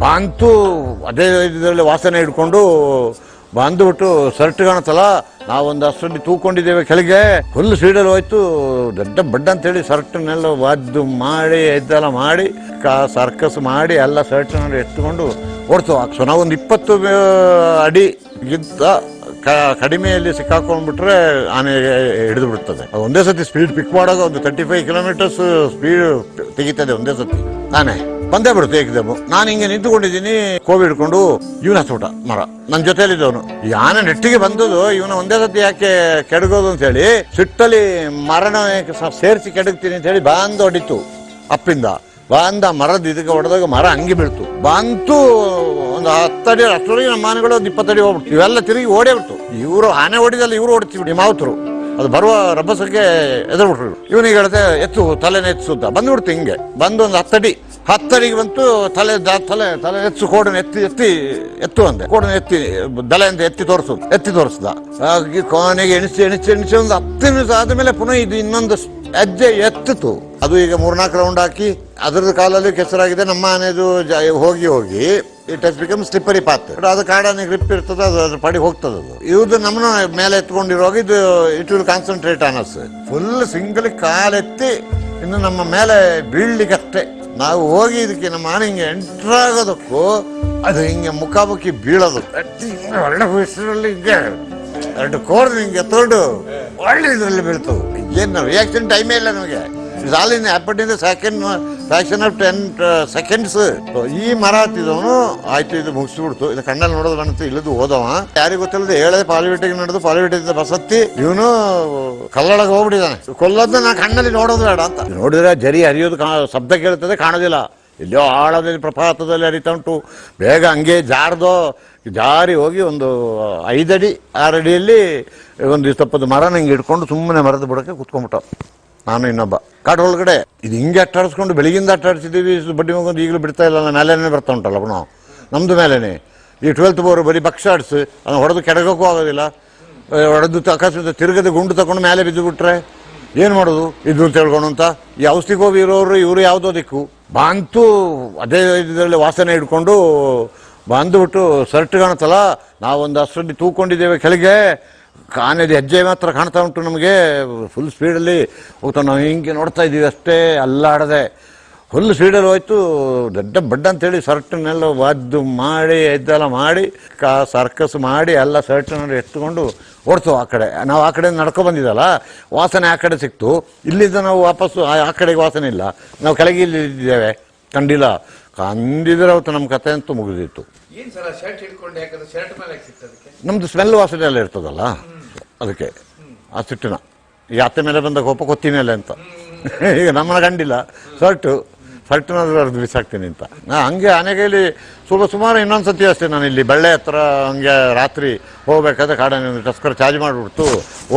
ಅಂತೂ ಅದೇ ಇದರಲ್ಲಿ ವಾಸನೆ ಹಿಡ್ಕೊಂಡು ಬಂದುಬಿಟ್ಟು ಶರ್ಟ್ ಕಾಣುತ್ತಲ್ಲ, ನಾವೊಂದು ಅಷ್ಟರಲ್ಲಿ ತೂಕೊಂಡಿದ್ದೇವೆ ಕೆಳಗೆ. ಫುಲ್ ಸ್ಪೀಡಲ್ಲಿ ಹೋಯ್ತು. ದೊಡ್ಡ ಬಡ್ಡ ಅಂತೇಳಿ ಶರ್ಟ್ನೆಲ್ಲ ಒದ್ದು ಮಾಡಿ ಎದ್ದೆಲ್ಲ ಮಾಡಿ ಸರ್ಕಸ್ ಮಾಡಿ ಎಲ್ಲ ಶರ್ಟ್ನ ಎತ್ಕೊಂಡು ಓಡ್ತು. ಸೊ ನಾವೊಂದು 20 ಅಡಿಗಿಂತ ಕಡಿಮೆಯಲ್ಲಿ ಸಿಕ್ಕಾಕೊಂಡ್ಬಿಟ್ರೆ ಆನೆ ಹಿಡಿದು ಬಿಡ್ತದೆ. ಒಂದೇ ಸತಿ ಸ್ಪೀಡ್ ಪಿಕ್ ಮಾಡುವಾಗ ಒಂದು 35 ಕಿಲೋಮೀಟರ್ಸ್ ಸ್ಪೀಡ್ ತೆಗಿತದೆ ಒಂದೇ ಸತಿ. ಆನೆ ಬಂದೇ ಬಿಡುತ್ತೆ ಏಕದಮ್. ನಾನು ಹಿಂಗೆ ನಿಂತುಕೊಂಡಿದ್ದೀನಿ, ಕೋವಿ ಹಿಡ್ಕೊಂಡು ಇವನ ಹತ್ಬಿಟ್ಟ ಮರ. ನನ್ನ ಜೊತೆಯಲ್ಲಿದ್ದವನು ಈ ಆನೆ ನೆಟ್ಟಿಗೆ ಬಂದದು, ಇವನ ಒಂದೇ ಸತಿ ಯಾಕೆ ಕೆಡಗೋದು ಅಂತ ಹೇಳಿ ಸಿಟ್ಟಲ್ಲಿ ಮರನ ಸೇರಿಸಿ ಕೆಡಗ್ತೀನಿ ಅಂತ ಹೇಳಿ ಬಾಂದು ಹೊಡಿತು ಅಪ್ಪಿಂದ. ಬಾಂದ ಮರದ ಇದಕ್ಕೆ ಹೊಡೆದಾಗ ಮರ ಹಂಗೆ ಬೀಳ್ತು. ಬಂತು ಒಂದು 10 ಅಡಿ ಅಷ್ಟೊಳಗೆ ನಮ್ಮ ಆನೆಗಳು ಒಂದು 20 ಅಡಿ ಹೋಗ್ಬಿಡ್ತು. ಇವೆಲ್ಲ ತಿರುಗಿ ಓಡೇ ಬಿಡ್ತು. ಇವರು ಆನೆ ಹೊಡಿದಲ್ಲ, ಇವರು ಹೊಡಿತೀವಿ ಮಾವುತರು. ಅದು ಬರುವ ರಭಸಕ್ಕೆ ಎದುರುಬಿಟ್ರು. ಇವನಿಗೆ ಹೇಳ್ದೆ ಎತ್ತು, ತಲೆನ ಎತ್ಸುತ್ತ ಬಂದ್ಬಿಡ್ತು. ಹಿಂಗೆ ಬಂದು ಒಂದು 10 ಅಡಿಗೆ ಬಂತು. ತಲೆ ಎತ್ತು, ಕೋಡನ್ನು ಎತ್ತು ಅಂದೆ. ಕೋಡನ್ನು ಎತ್ತಿ ದಲೆಯಿಂದ ಎತ್ತಿ ತೋರಿಸ್ದ. ಹಾಗೆ ಕೊನೆಗೆ ಎಣಿಸಿ ಒಂದು 10 ನಿಮಿಷ ಆದ್ಮೇಲೆ ಪುನಃ ಇದು ಇನ್ನೊಂದು ಹೆಜ್ಜೆ ಎತ್ತಿತು. ಅದು ಈಗ 3-4 ರೌಂಡ್ ಹಾಕಿ ಅದ್ರದ್ದು ಕಾಲಲ್ಲಿ ಕೆಸರಾಗಿದೆ. ನಮ್ಮ ಆನೆದು ಹೋಗಿ it has become slippery path. ಅದು ಕಾಡಾನೆ ಗ್ರಿಪ್ ಇರ್ತದೆ, ಅದು ಅದ್ರ ಪಡಿ ಹೋಗ್ತದೆ. ಅದು ಇದು ನಮ್ಮನ್ನ ಮೇಲೆ ಎತ್ಕೊಂಡಿರುವಾಗ ಇದು it will concentrate on us. Full single ಕಾಲೆತ್ತಿ ಇನ್ನು ನಮ್ಮ ಮೇಲೆ ಬೀಳ್ಲಿಕ್ಕಷ್ಟೇ. ನಾವು ಹೋಗಿ ಇದಕ್ಕೆ ನಮ್ಮ ಆನೆ ಹಿಂಗೆ ಎಂಟರ್ ಆಗೋದಕ್ಕೂ ಅದು ಹಿಂಗೆ ಮುಖಾಮುಖಿ ಬೀಳೋದು. ಒಳ್ಳೆ ಹೆಸರಲ್ಲಿ ಹಿಂಗೆ 2 ಕೋರ್ದು ಹಿಂಗೆ ತೊಗೊಂಡು ಒಳ್ಳೆ ಇದರಲ್ಲಿ ಬೀಳ್ತು. ಏನು ರಿಯಾಕ್ಷನ್ ಟೈಮೇ ಇಲ್ಲ ನಮಗೆ. It's all in happen in the faction of 10 seconds. ಈ ಮರ ಹತ್ತಿದವನು ಆಯ್ತು, ಇದು ಮುಗಿಸ್ಬಿಡ್ತು. ಇದು ಕಣ್ಣಲ್ಲಿ ನೋಡೋದು ಕಾಣುತ್ತೆ. ಇಲ್ಲದು ಹೋದವ ಯಾರಿಗೂ ಗೊತ್ತಿಲ್ಲದೆ ಹೇಳದೆ ಪಾಲಿವೇಟಿಗೆ ನಡೆದು ಪಾಲಿವೇಟಿಂದ ಬಸತ್ತಿ ಇವನು ಕಲ್ಲೊಳಗೆ ಹೋಗ್ಬಿಟ್ಟಿದ್ದಾನೆ. ಕೊಲ್ಲೋದನ್ನ ನಾ ಕಣ್ಣಲ್ಲಿ ನೋಡೋದು ಬೇಡ ಅಂತ. ನೋಡಿದ್ರೆ ಜರಿ ಹರಿಯೋದು ಶಬ್ದ ಕೇಳ್ತದೆ, ಕಾಣೋದಿಲ್ಲ. ಎಲ್ಲೋ ಆಳದಲ್ಲಿ ಪ್ರಪಾತದಲ್ಲಿ ಹರಿತಾ ಉಂಟು. ಬೇಗ ಹಂಗೆ ಜಾರಿ ಹೋಗಿ ಒಂದು 5 ಅಡಿ 6 ಅಡಿಯಲ್ಲಿ ಒಂದು ತಪ್ಪದ ಮರ ನಂಗೆ ಹಿಡ್ಕೊಂಡು ಸುಮ್ಮನೆ ಮರದ ಬುಡಕ್ಕೆ ಕುತ್ಕೊಂಡ್ಬಿಟ್ಟ. ನಾನು ಇನ್ನೊಬ್ಬ ಕಾಡು ಒಳಗಡೆ ಇದು ಹಿಂಗೆ ಅಟ್ಟಾಡಿಸ್ಕೊಂಡು ಬೆಳಗಿಂದ ಅಟ್ಟಾಡಿಸಿದ್ದೀವಿ. ಬಡ್ಡಿ ಮಗೊಂದು ಈಗಲೂ ಬಿಡ್ತಾ ಇಲ್ಲ. ಮೇಲೇನೆ ಬರ್ತಾ ಉಂಟಲ್ಲ ನಾವು ನಮ್ಮದು ಮೇಲೇನೆ. ಈ 12th ಬೋರು ಬರೀ ಬಕ್ಸಾಡ್ಸು ಅದನ್ನು ಹೊಡೆದು ಕೆಡಗೋಕ್ಕೂ ಆಗೋದಿಲ್ಲ. ಹೊಡೆದು ಅಕಸ್ಮಾತ್ ತಿರುಗದೆ ಗುಂಡು ತಗೊಂಡು ಮೇಲೆ ಬಿದ್ದು ಬಿಟ್ರೆ ಏನು ಮಾಡೋದು ಇದು ಅಂತ ಹೇಳ್ಕೊಂಡು ಅಂತ. ಈ ಔಷಧಿ ಗೋಬಿ ಇರೋರು ಇವರು ಯಾವುದೋ ದಿಕ್ಕು ಬಂತು. ಅದೇ ಇದರಲ್ಲಿ ವಾಸನೆ ಹಿಡ್ಕೊಂಡು ಬಂದುಬಿಟ್ಟು ಶರ್ಟ್ ಕಾಣುತ್ತಲ್ಲ, ನಾವೊಂದು ಅಷ್ಟರಲ್ಲಿ ತೂಕೊಂಡಿದ್ದೇವೆ ಕೆಳಗೆ. ಆನೆದು ಹೆಜ್ಜೆ ಮಾತ್ರ ಕಾಣ್ತಾ ಉಂಟು ನಮಗೆ. ಫುಲ್ ಸ್ಪೀಡಲ್ಲಿ ಹೋಗ್ತಾ ನಾವು ಹಿಂಗೆ ನೋಡ್ತಾ ಇದ್ದೀವಿ ಅಷ್ಟೇ, ಅಲ್ಲಾಡದೆ ಫುಲ್ ಸ್ಪೀಡಲ್ಲಿ ಹೋಯ್ತು. ದೊಡ್ಡ ಬಡ್ಡ ಅಂತೇಳಿ ಶರ್ಟ್ನೆಲ್ಲ ಒದ್ದು ಮಾಡಿ ಎದ್ದೆಲ್ಲ ಮಾಡಿ ಸರ್ಕಸ್ ಮಾಡಿ ಎಲ್ಲ ಶರ್ಟ್ನ ಎತ್ಕೊಂಡು ಓಡ್ತು ಆ ಕಡೆ. ನಾವು ಆ ಕಡೆ ನಡ್ಕೊ ಬಂದಿದ್ದಲ್ಲ, ವಾಸನೆ ಆ ಕಡೆ ಸಿಕ್ತು. ಇಲ್ಲಿಂದ ನಾವು ವಾಪಸ್ಸು ಆ ಕಡೆಗೆ ವಾಸನೆ ಇಲ್ಲ. ನಾವು ಕೆಳಗೆ ಇಲ್ಲಿದ್ದೇವೆ, ಕಂಡಿಲ್ಲ. ಕಂದಿದ್ರೆ ಅವತ್ತು ನಮ್ಮ ಕತೆ ಅಂತೂ ಮುಗಿದಿತ್ತು. ನಮ್ದು ಸ್ಮೆಲ್ ವಾಸನೆ ಎಲ್ಲ ಇರ್ತದಲ್ಲ, ಅದಕ್ಕೆ ಆ ಸಿಟ್ಟಿನ ಈ ಅತ್ತೆ ಮೇಲೆ ಬಂದ ಕೋಪ ಕೊತ್ತಿ ಮೇಲೆ ಅಂತ. ಈಗ ನಮ್ಮನ್ನ ಕಂಡಿಲ್ಲ, ಶರ್ಟ್ನಾದ್ರೂ ಅರ್ದು ಬಿಸಾಕ್ತೀನಿ ಅಂತ. ಹಂಗೆ ಆನೆಗೈಲಿ ಸುಮಾರು ಇನ್ನೊಂದು ಸತಿ ಅಷ್ಟೇ. ನಾನು ಇಲ್ಲಿ ಬಳ್ಳೆ ಹತ್ರ ಹಂಗೆ ರಾತ್ರಿ ಹೋಗ್ಬೇಕಾದ್ರೆ ಕಾಡಾನೆ ಒಂದು ಟಸ್ಕರ್ ಚಾರ್ಜ್ ಮಾಡಿಬಿಡ್ತು.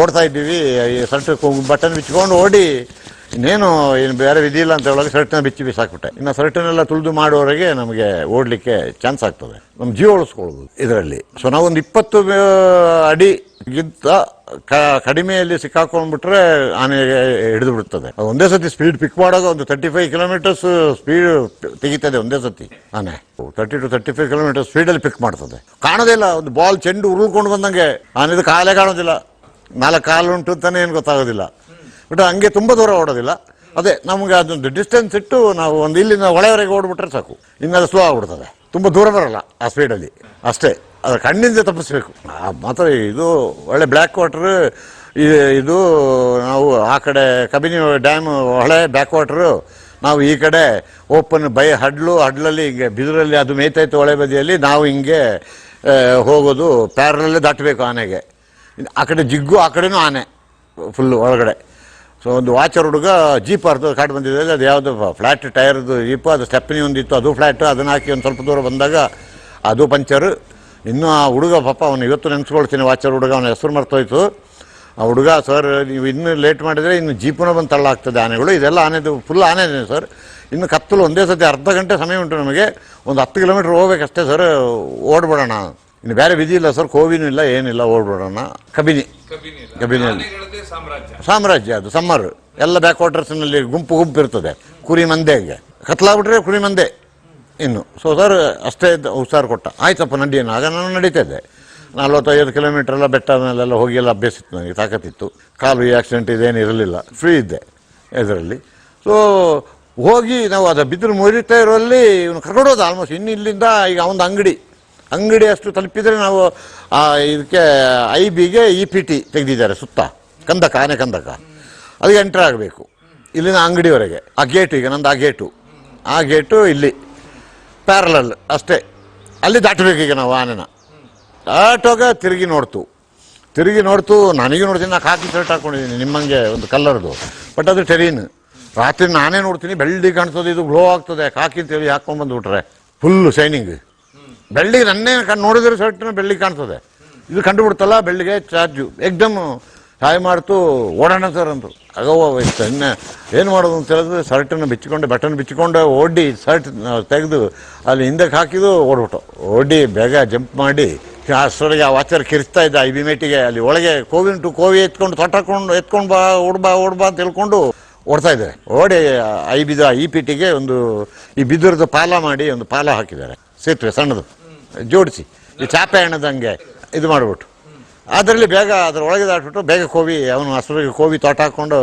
ಓಡ್ತಾ ಇದ್ದೀವಿ, ಈ ಶರ್ಟ್ ಬಟನ್ ಬಿಚ್ಕೊಂಡು ಓಡಿ ಇನ್ನೇನು ಬೇರೆ ವಿಧಿ ಇಲ್ಲ ಅಂತ ಹೇಳೋಕೆ ಶರ್ಟ್ನ ಬಿಸಾಕ್ಬಿಟ್ಟೆ. ಇನ್ನು ಶರ್ಟ್ನೆಲ್ಲ ತುಳಿದು ಮಾಡೋವರೆಗೆ ನಮಗೆ ಓಡಲಿಕ್ಕೆ ಚಾನ್ಸ್ ಆಗ್ತದೆ, ನಮ್ಮ ಜೀವ ಉಳಿಸ್ಕೊಳ್ಳೋದು ಇದರಲ್ಲಿ. ಸೊ ನಾವೊಂದು 20 ಅಡಿಗಿಂತ ಕಡಿಮೆಯಲ್ಲಿ ಸಿಕ್ಕಾಕೊಂಡ್ಬಿಟ್ರೆ ಆನೆ ಹಿಡಿದು ಬಿಡ್ತದೆ. ಒಂದೇ ಸತಿ ಸ್ಪೀಡ್ ಪಿಕ್ ಮಾಡುವಾಗ ಒಂದು 35 ಕಿಲೋಮೀಟರ್ಸ್ ಸ್ಪೀಡ್ ತೆಗಿತದೆ ಒಂದೇ ಸತಿ ಆನೆ. 30 to 35 ಕಿಲೋಮೀಟರ್ ಸ್ಪೀಡಲ್ಲಿ ಪಿಕ್ ಮಾಡ್ತದೆ. ಕಾಣೋದಿಲ್ಲ, ಒಂದು ಬಾಲ್ ಚೆಂಡು ಉರುಳ್ಕೊಂಡು ಬಂದಂಗೆ. ಆನೆದು ಕಾಲೇ ಕಾಣೋದಿಲ್ಲ, 4 ಕಾಲು ಉಂಟು ಅಂತಾನೆ ಏನು ಗೊತ್ತಾಗೋದಿಲ್ಲ. ಬಟ್ ಹಂಗೆ ತುಂಬ ದೂರ ಓಡೋದಿಲ್ಲ. ಅದೇ ನಮ್ಗೆ ಅದೊಂದು ಡಿಸ್ಟೆನ್ಸ್ ಇಟ್ಟು ನಾವು ಒಂದು ಇಲ್ಲಿಂದ ಒಳವರೆಗೆ ಓಡ್ಬಿಟ್ರೆ ಸಾಕು. ಇನ್ನದು ಸ್ಲೋ ಆಗ್ಬಿಡ್ತದೆ, ತುಂಬ ದೂರ ಬರಲ್ಲ ಆ ಸ್ಪೀಡಲ್ಲಿ ಅಷ್ಟೇ. ಅದರ ಕಣ್ಣಿಂದ ತಪ್ಪಿಸ್ಬೇಕು ಮಾತ್ರ. ಇದು ಒಳ್ಳೆ ಬ್ಲ್ಯಾಕ್ ವಾಟರ್. ಇದು ನಾವು ಆ ಕಡೆ ಕಬಿನಿ ಡ್ಯಾಮ್ ಹೊಳೆ ಬ್ಯಾಕ್ ವಾಟರು, ನಾವು ಈ ಕಡೆ ಓಪನ್ ಹಡ್ಲಲ್ಲಿ ಹಿಂಗೆ ಬಿದಿರಲ್ಲಿ ಅದು ಮೇಯ್ತಾಯಿತ್ತು ಹೊಳೆ ಬದಿಯಲ್ಲಿ. ನಾವು ಹಿಂಗೆ ಹೋಗೋದು, ಪ್ಯಾರಲಲ್ಲೇ ದಾಟಬೇಕು ಆನೆಗೆ. ಆ ಕಡೆ ಜಿಗ್ಗು, ಆ ಕಡೆನೂ ಆನೆ ಫುಲ್ಲು ಒಳಗಡೆ. ಸೊ ಒಂದು ವಾಚರ್ ಹುಡುಗ ಜೀಪ್ ಅರ್ಧ ಕಾಡು ಬಂದಿದೆ. ಅದು ಯಾವುದು ಫ್ಲ್ಯಾಟ್ ಟೈರ್ದು ಜೀಪು, ಅದು ಸ್ಟೆಪ್ನಿ ಒಂದಿತ್ತು, ಅದು ಫ್ಲ್ಯಾಟು. ಅದನ್ನು ಹಾಕಿ ಒಂದು ಸ್ವಲ್ಪ ದೂರ ಬಂದಾಗ ಅದು ಪಂಚರು. ಇನ್ನೂ ಆ ಹುಡುಗ ಪಾಪ ಅವನು ಇವತ್ತು ನೆನೆಸ್ಕೊಳ್ತೀನಿ, ವಾಚರ್ ಹುಡುಗ, ಅವನ ಹೆಸರು ಮರ್ತೋಯ್ತು. ಆ ಹುಡುಗ, ಸರ್ ನೀವು ಇನ್ನೂ ಲೇಟ್ ಮಾಡಿದರೆ ಇನ್ನು ಜೀಪುನ ಬಂದು ತಳ್ಳಾಗ್ತದೆ ಆನೆಗಳು. ಇದೆಲ್ಲ ಆನೆದು ಫುಲ್ ಆನೆ ಇದೆ ಸರ್. ಇನ್ನು ಕತ್ತಲು ಒಂದೇ ಸತಿ ಅರ್ಧ ಗಂಟೆ ಸಮಯ ಉಂಟು ನಮಗೆ. ಒಂದು 10 ಕಿಲೋಮೀಟ್ರ್ ಹೋಗ್ಬೇಕಷ್ಟೇ ಸರ್, ಓಡ್ಬಿಡೋಣ. ಇನ್ನು ಬೇರೆ ವಿಧಿ ಇಲ್ಲ ಸರ್, ಕೋವಿನೂ ಇಲ್ಲ, ಏನಿಲ್ಲ, ಓಡ್ಬಿಡೋಣ. ಕಬಿನಿಯಲ್ಲಿ ಸಾಮ್ರಾಜ್ಯ, ಅದು ಸಮ್ಮರ್. ಎಲ್ಲ ಬ್ಯಾಕ್ ವಾಟರ್ಸ್ನಲ್ಲಿ ಗುಂಪು ಇರ್ತದೆ. ಕುರಿ ಮಂದೆಗೆ ಕತ್ಲಾಗ್ಬಿಟ್ರೆ ಕುರಿ ಮಂದೆ ಇನ್ನು ಸೊ ಸರ್ ಅಷ್ಟೇ ಹುಷಾರು ಕೊಟ್ಟ. ಆಯ್ತಪ್ಪ ನಡಿಯೋಣ. ಆಗ ನಾನು ನಡೀತಾ ಇದ್ದೆ. 40-50 ಕಿಲೋಮೀಟರ್ ಎಲ್ಲ ಬೆಟ್ಟ ಮೇಲೆಲ್ಲ ಹೋಗಿ ಎಲ್ಲ ಅಭ್ಯಾಸ ಇತ್ತು, ನನಗೆ ತಾಕತ್ತಿತ್ತು. ಕಾಲು ಈ ಆಕ್ಸಿಡೆಂಟ್ ಇದೇನು ಇರಲಿಲ್ಲ, ಫ್ರೀ ಇದ್ದೆ ಇದರಲ್ಲಿ. ಸೊ ಹೋಗಿ ನಾವು ಅದು ಬಿದ್ದರು ಮುರಿತಾ ಇರೋಲ್ಲಿ ಇವನು ಕರ್ಕೊಂಡೋದು ಆಲ್ಮೋಸ್ಟ್. ಇನ್ನು ಇಲ್ಲಿಂದ ಈಗ ಒಂದು ಅಂಗಡಿ ಅಷ್ಟು ತಲುಪಿದರೆ ನಾವು ಇದಕ್ಕೆ IBಗೆ EPT ತೆಗೆದಿದ್ದಾರೆ ಸುತ್ತ ಕಂದಕ, ಆನೆ ಕಂದಕ, ಅದಕ್ಕೆ ಎಂಟ್ರ್ ಆಗಬೇಕು ಇಲ್ಲಿನ ಅಂಗಡಿವರೆಗೆ. ಆ ಗೇಟು ಈಗ ನಂದು ಆ ಗೇಟು ಇಲ್ಲಿ ಪ್ಯಾರಲಲ್ ಅಷ್ಟೇ, ಅಲ್ಲಿ ದಾಟಬೇಕು ಈಗ ನಾವು ಆನೆನ. ದಾಟೋಗ ತಿರುಗಿ ನೋಡ್ತು ನನಗೆ ನೋಡ್ತೀನಿ. ನಾನು ಹಾಕಿ ಶರ್ಟ್ ಹಾಕ್ಕೊಂಡಿದ್ದೀನಿ ನಿಮ್ಮಂಗೆ ಒಂದು ಕಲ್ಲರ್ದು, ಬಟ್ ಅದು ಟೆರೀನ್. ರಾತ್ರಿ ನಾನೇ ನೋಡ್ತೀನಿ ಬೆಳ್ಳಿ ಕಾಣಿಸೋದು, ಇದು ಗ್ಲೋ ಆಗ್ತದೆ ಕಾಕಿ ಅಂತೇಳಿ ಹಾಕ್ಕೊಂಡು ಬಂದುಬಿಟ್ರೆ ಫುಲ್ಲು ಶೈನಿಂಗ್. ಬೆಳ್ಳಿಗೆ ನನ್ನೇ ನೋಡಿದ್ರೆ ಶರ್ಟ್ನ ಬೆಳ್ಳಿಗೆ ಕಾಣಿಸ್ತದೆ. ಇದು ಕಂಡುಬಿಡ್ತಲ್ಲ ಬೆಳ್ಳಿಗೆ ಚಾರ್ಜು ಎಕ್ದಮ್ ಹಾಯ್ ಮಾಡ್ತು. ಓಡೋಣ ಸರ್ ಅಂದರು. ಅಗವ್ವ ಇನ್ನು ಏನು ಮಾಡೋದು ಅಂತ ಹೇಳಿದ್ರೆ ಶರ್ಟನ್ನು ಬಿಚ್ಚಿಕೊಂಡು ಬಟನ್ ಬಿಚ್ಚಿಕೊಂಡು ಓಡಿ ಶರ್ಟ್ ತೆಗೆದು ಅಲ್ಲಿ ಹಿಂದಕ್ಕೆ ಹಾಕಿದ್ದು ಓಡಿ ಬೇಗ ಜಂಪ್ ಮಾಡಿ ಅಷ್ಟೊಳಗೆ ಆ ವಾಚರ್ ಕಿರಿಸ್ತಾ ಇದ್ದ IB ಮೇಟಿಗೆ. ಅಲ್ಲಿ ಒಳಗೆ ಕೋವಿ ಎತ್ಕೊಂಡು ಎತ್ಕೊಂಡು ಓಡ್ಬಾ ಅಂತ ಹೇಳ್ಕೊಂಡು ಓಡ್ತಾ ಇದ್ದಾರೆ. ಓಡಿ IBದ EPTಗೆ ಒಂದು ಈ ಬಿದಿರದ ಪಾಲ ಮಾಡಿ ಒಂದು ಪಾಲ ಹಾಕಿದ್ದಾರೆ, ಸೇತುವೆ ಸಣ್ಣದು ಜೋಡಿಸಿ, ಈ ಚಾಪೆ ಹಣ್ಣದಂಗೆ ಇದು ಮಾಡಿಬಿಟ್ಟು ಅದರಲ್ಲಿ ಬೇಗ ಅದರ ಒಳಗೆ ದಾಟ್ಬಿಟ್ಟು ಬೇಗ ಅವನು ಅಷ್ಟೊಳಗೆ ತೋಟ ಹಾಕ್ಕೊಂಡು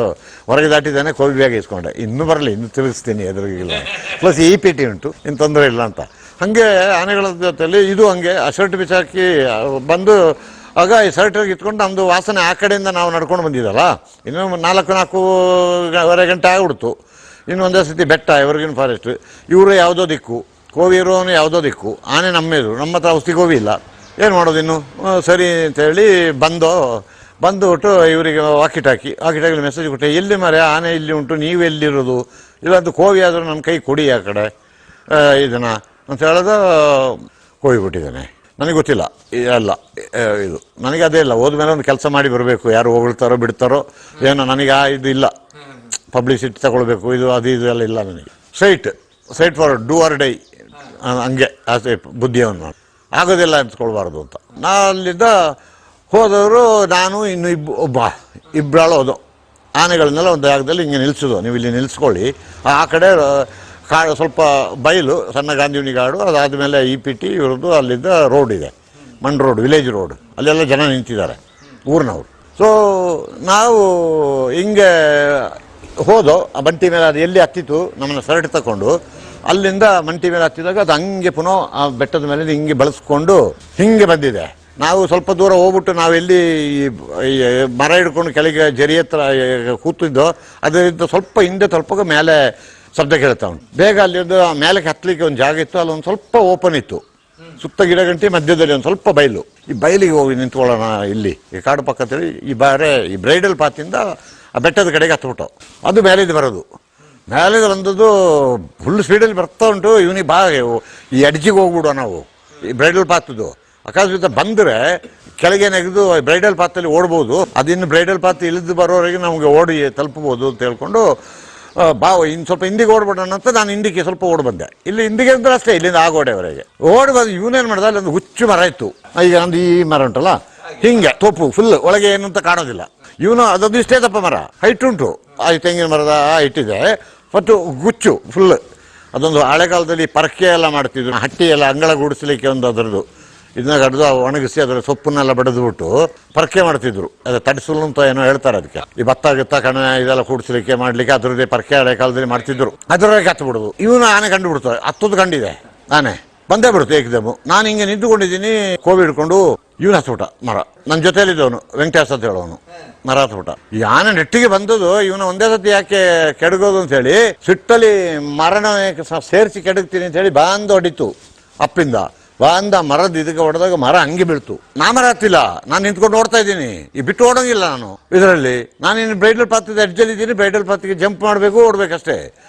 ಹೊರಗೆ ದಾಟಿದ್ದಾನೆ. ಬೇಗ ಇಸ್ಕೊಂಡೆ. ಇನ್ನೂ ಬರಲಿ, ಇನ್ನೂ ತಿಳಿಸ್ತೀನಿ ಎದುರಿಗಿಲ್ಲ. ಪ್ಲಸ್ EPT ಉಂಟು, ಇನ್ನು ತೊಂದರೆ ಇಲ್ಲ ಅಂತ. ಹಾಗೆ ಆನೆಗಳ ಜೊತೆಯಲ್ಲಿ ಇದು ಹಂಗೆ ಆ ಶರ್ಟ್ ಬಿಚ್ಚಾಕಿ ಬಂದು ಆಗ ಈ ಶರ್ಟಿಗೆ ಇಟ್ಕೊಂಡು ನಮ್ಮದು ವಾಸನೆ ಆ ಕಡೆಯಿಂದ ನಾವು ನಡ್ಕೊಂಡು ಬಂದಿದ್ದಲ್ಲ. ಇನ್ನೂ 4-4:30 ಗಂಟೆ ಆಗ್ಬಿಡ್ತು. ಇನ್ನು ಒಂದೇ ಸತಿ ಬೆಟ್ಟ, ಎವರ್ಗಿನ್ ಫಾರೆಸ್ಟ್, ಇವರು ಯಾವುದೋ ದಿಕ್ಕು, ಕೋವಿ ಇರೋನು ಯಾವುದೋ ದಿಕ್ಕು, ಆನೆ ನಮ್ಮ ಹತ್ರ ಔಷಧಿ ಕೋವಿ ಇಲ್ಲ. ಏನು ಮಾಡೋದು ಇನ್ನು, ಸರಿ ಅಂತೇಳಿ ಬಂದುಬಿಟ್ಟು ಇವರಿಗೆ ವಾಕಿಟಾಕಿ ಮೆಸೇಜ್ ಕೊಟ್ಟೆ, ಎಲ್ಲಿ ಮರೆ ಆನೆ ಇಲ್ಲಿ ಉಂಟು, ನೀವು ಎಲ್ಲಿರೋದು, ಇಲ್ಲಂತೂ ಕೋವಿ ಆದರೂ ನನ್ನ ಕೈ ಕೊಡಿ ಆ ಕಡೆ ಇದನ್ನು ಅಂತ ಹೇಳೋದು. ಕೋವಿ ಬಿಟ್ಟಿದ್ದಾನೆ, ನನಗೆ ಗೊತ್ತಿಲ್ಲ ಅಲ್ಲ ಇದು, ನನಗೆ ಅದೇ ಇಲ್ಲ. ಹೋದ್ಮೇಲೆ ಒಂದು ಕೆಲಸ ಮಾಡಿ ಬರಬೇಕು, ಯಾರು ಹೊಗಳ್ತಾರೋ ಬಿಡ್ತಾರೋ ಏನೋ, ನನಗೆ ಇದು ಇಲ್ಲ, ಪಬ್ಲಿಸಿಟಿ ತಗೊಳ್ಬೇಕು ಇದು ಎಲ್ಲ ಇಲ್ಲ ನನಗೆ. Straight forward, do or die, ಹಂಗೆ ಆಸೆ ಬುದ್ಧಿಯನ್ನು ಆಗೋದಿಲ್ಲ ಅನ್ಸ್ಕೊಳ್ಬಾರ್ದು ಅಂತ. ಅಲ್ಲಿಂದ ಹೋದವರು ನಾನು ಇನ್ನು ಇಬ್ಬರಾಳು ಹೋದೋ. ಆನೆಗಳನ್ನೆಲ್ಲ ಒಂದು ಜಾಗದಲ್ಲಿ ಹಿಂಗೆ ನಿಲ್ಲಿಸೋದು, ನೀವು ಇಲ್ಲಿ ನಿಲ್ಲಿಸ್ಕೊಳ್ಳಿ. ಆ ಕಡೆ ಸ್ವಲ್ಪ ಬಯಲು, ಸಣ್ಣ ಗಾಂಧಿವನಿ ಗಾಡು, ಅದಾದಮೇಲೆ EPT ಇವ್ರದ್ದು ಅಲ್ಲಿಂದ ರೋಡ್ ಇದೆ, ಮಣ್ ರೋಡ್, ವಿಲೇಜ್ ರೋಡ್, ಅಲ್ಲೆಲ್ಲ ಜನ ನಿಂತಿದ್ದಾರೆ ಊರಿನವರು. ಸೊ ನಾವು ಹಿಂಗೆ ಹೋದೋ. ಆ ಬಂಟಿ ಮೇಲೆ ಅದು ಎಲ್ಲಿ ಹತ್ತಿತ್ತು ನಮ್ಮನ್ನು ಸರಟ್ ತಗೊಂಡು ಅಲ್ಲಿಂದ ಮಂಟಿ ಮೇಲೆ ಹತ್ತಿದಾಗ ಅದು ಹಂಗೆ ಪುನಃ ಆ ಬೆಟ್ಟದ ಮೇಲೆ ಹಿಂಗೆ ಬಳಸ್ಕೊಂಡು ಹಿಂಗೆ ಬಂದಿದೆ. ನಾವು ಸ್ವಲ್ಪ ದೂರ ಹೋಗ್ಬಿಟ್ಟು ನಾವೆಲ್ಲಿ ಮರ ಹಿಡ್ಕೊಂಡು ಕೆಳಗೆ ಜರಿ ಹತ್ರ ಕೂತಿದ್ದೋ ಅದರಿಂದ ಸ್ವಲ್ಪ ಹಿಂದೆ ಸ್ವಲ್ಪ ಮೇಲೆ ಶಬ್ದ ಕೇಳ್ತಾ ಉಂಟು. ಬೇಗ ಅಲ್ಲಿ ಒಂದು ಮೇಲಕ್ಕೆ ಹತ್ತಲಿಕ್ಕೆ ಒಂದು ಜಾಗ ಇತ್ತು, ಅಲ್ಲೊಂದು ಸ್ವಲ್ಪ ಓಪನ್ ಇತ್ತು, ಸುತ್ತ ಗಿಡ ಗಂಟಿ ಮಧ್ಯದಲ್ಲಿ ಒಂದು ಸ್ವಲ್ಪ ಬಯಲು. ಈ ಬಯಲಿಗೆ ಹೋಗಿ ನಿಂತ್ಕೊಳ್ಳೋಣ ಇಲ್ಲಿ ಈ ಕಾಡು ಪಕ್ಕದಲ್ಲಿ. ಈ ಬ್ರೈಡಲ್ ಪಾತಿಂದ ಆ ಬೆಟ್ಟದ ಕಡೆಗೆ ಹತ್ಬಿಟ್ಟು ಅದು ಮೇಲಿದ್ದು ಬರೋದು. ಮೇಲಿದ್ದು ಬಂದದ್ದು ಫುಲ್ ಸ್ಪೀಡಲ್ಲಿ ಬರ್ತಾ ಉಂಟು. ಇವನಿಗೆ ಈ ಅಡ್ಜಿಗೆ ಹೋಗ್ಬಿಡುವ ನಾವು, ಈ ಬ್ರೈಡಲ್ ಪಾತದ್ದು ಅಕಸ್ಮಾತ್ ಬಂದರೆ ಕೆಳಗೆ ನೆಗೆದು ಬ್ರೈಡಲ್ ಪಾತಲ್ಲಿ ಓಡ್ಬೋದು. ಅದಿನ್ನು ಬ್ರೈಡಲ್ ಪಾತ್ ಇಳಿದು ಬರೋವರೆಗೆ ನಮಗೆ ಓಡಿ ತಲುಪಬಹುದು ಅಂತ ಹೇಳ್ಕೊಂಡು ಇನ್ನು ಸ್ವಲ್ಪ ಹಿಂದಿಗೆ ಓಡ್ಬಿಡೋಣ ಅಂತ ನಾನು ಹಿಂದಿಗೆ ಸ್ವಲ್ಪ ಓಡ್ ಬಂದೆ. ಇಲ್ಲಿ ಹಿಂದಿಗೆ ಅಂದ್ರೆ ಅಷ್ಟೇ, ಇಲ್ಲಿಂದ ಆಗೋಡೆವರೆಗೆ ಓಡಿ ಬಂದು ಇವನೇನು ಮಾಡ್ದ, ಅಲ್ಲೊಂದು ಹುಚ್ಚು ಮರ ಇತ್ತು. ಈಗ ನಮ್ದು ಈ ಮರ ಉಂಟಲ್ಲ ಹಿಂಗೆ ತೋಪು ಫುಲ್ ಒಳಗೆ ಏನು ಅಂತ ಕಾಣೋದಿಲ್ಲ. ಇವನು ಅದೊಂದು ಇಷ್ಟೇ ದಪ್ಪ ಮರ, ಹೈಟ್ ಉಂಟು, ಆ ತೆಂಗಿನ ಮರದ ಹೈಟಿದೆ, ಮತ್ತು ಗುಚ್ಚು ಫುಲ್. ಅದೊಂದು ಹಳೆ ಕಾಲದಲ್ಲಿ ಪರಕೆ ಎಲ್ಲ ಮಾಡ್ತಿದ್ರು, ಹಟ್ಟಿ ಎಲ್ಲ ಅಂಗಳ ಗೂಡಿಸ್ಲಿಕ್ಕೆ ಒಂದು ಅದರದ್ದು ಇದನ್ನ ಕಡ್ದು ಒಣಗಿಸಿ ಅದರ ಸೊಪ್ಪನ್ನೆಲ್ಲ ಬಡಿದ್ಬಿಟ್ಟು ಪರಕೆ ಮಾಡ್ತಿದ್ರು. ಅದು ತಡಿಸಲು ಅಂತ ಏನೋ ಹೇಳ್ತಾರೆ ಅದಕ್ಕೆ. ಈ ಭತ್ತ ಗಿತ್ತ ಕಣ ಇದೆಲ್ಲ ಕೂಡಿಸ್ಲಿಕ್ಕೆ ಮಾಡ್ಲಿಕ್ಕೆ ಅದರದ್ದೇ ಪರಕೆ ಹಳೆ ಕಾಲದಲ್ಲಿ ಮಾಡ್ತಿದ್ರು. ಅದರೊಳಗೆ ಹತ್ತು ಬಿಡೋದು. ಇವನು ಆನೆ ಕಂಡು ಬಿಡ್ತಾರೆ, ಹತ್ತದ್ದು ಕಂಡಿದೆ ಆನೆ ಬಂದೇ ಬಿಡುತ್ತೆ ಏಕದಮ್ಮು. ನಾನು ಹಿಂಗೆ ನಿಂತುಕೊಂಡಿದ್ದೀನಿ, ಕೋವಿ ಹಿಡ್ಕೊಂಡು ಇವನು ಹತ್ಬಿಟ್ಟ ಮರ. ನನ್ನ ಜೊತೆಯಲ್ಲಿದ್ದವನು ವೆಂಕಟೇಶ ಅಂತ ಹೇಳೋನು, ಮರ ಹತ್ಬಿಟ್ಟ. ಈ ಆನೆ ನೆಟ್ಟಿಗೆ ಬಂದದ್ದು ಇವನು ಒಂದೇ ಸತಿ ಯಾಕೆ ಕೆಡಗೋದು ಅಂತ ಹೇಳಿ ಸಿಟ್ಟಲ್ಲಿ ಮರನ ಸೇರಿಸಿ ಕೆಡಗ್ತೀನಿ ಅಂತ ಹೇಳಿ ಬಾಂದು ಹೊಡಿತು ಅಪ್ಪಿಂದ. ಬಾಂದ ಮರದ ಇದಕ್ಕೆ ಹೊಡೆದಾಗ ಮರ ಹಂಗೆ ಬೀಳ್ತು. ನಾ ಮರ ಹತ್ತಿಲ್ಲ, ನಾನು ನಿಂತ್ಕೊಂಡು ನೋಡ್ತಾ ಇದ್ದೀನಿ, ಈ ಬಿಟ್ಟು ಓಡೋಂಗಿಲ್ಲ ನಾನು ಇದರಲ್ಲಿ. ನಾನು ಇನ್ನು ಬ್ರೈಡಲ್ ಪಾತ್ರದ ಅಡ್ಜಲ್ಲಿದ್ದೀನಿ, ಬ್ರೈಡಲ್ ಪಾತ್ಗೆ ಜಂಪ್ ಮಾಡಬೇಕು, ಓಡ್ಬೇಕಷ್ಟೇ.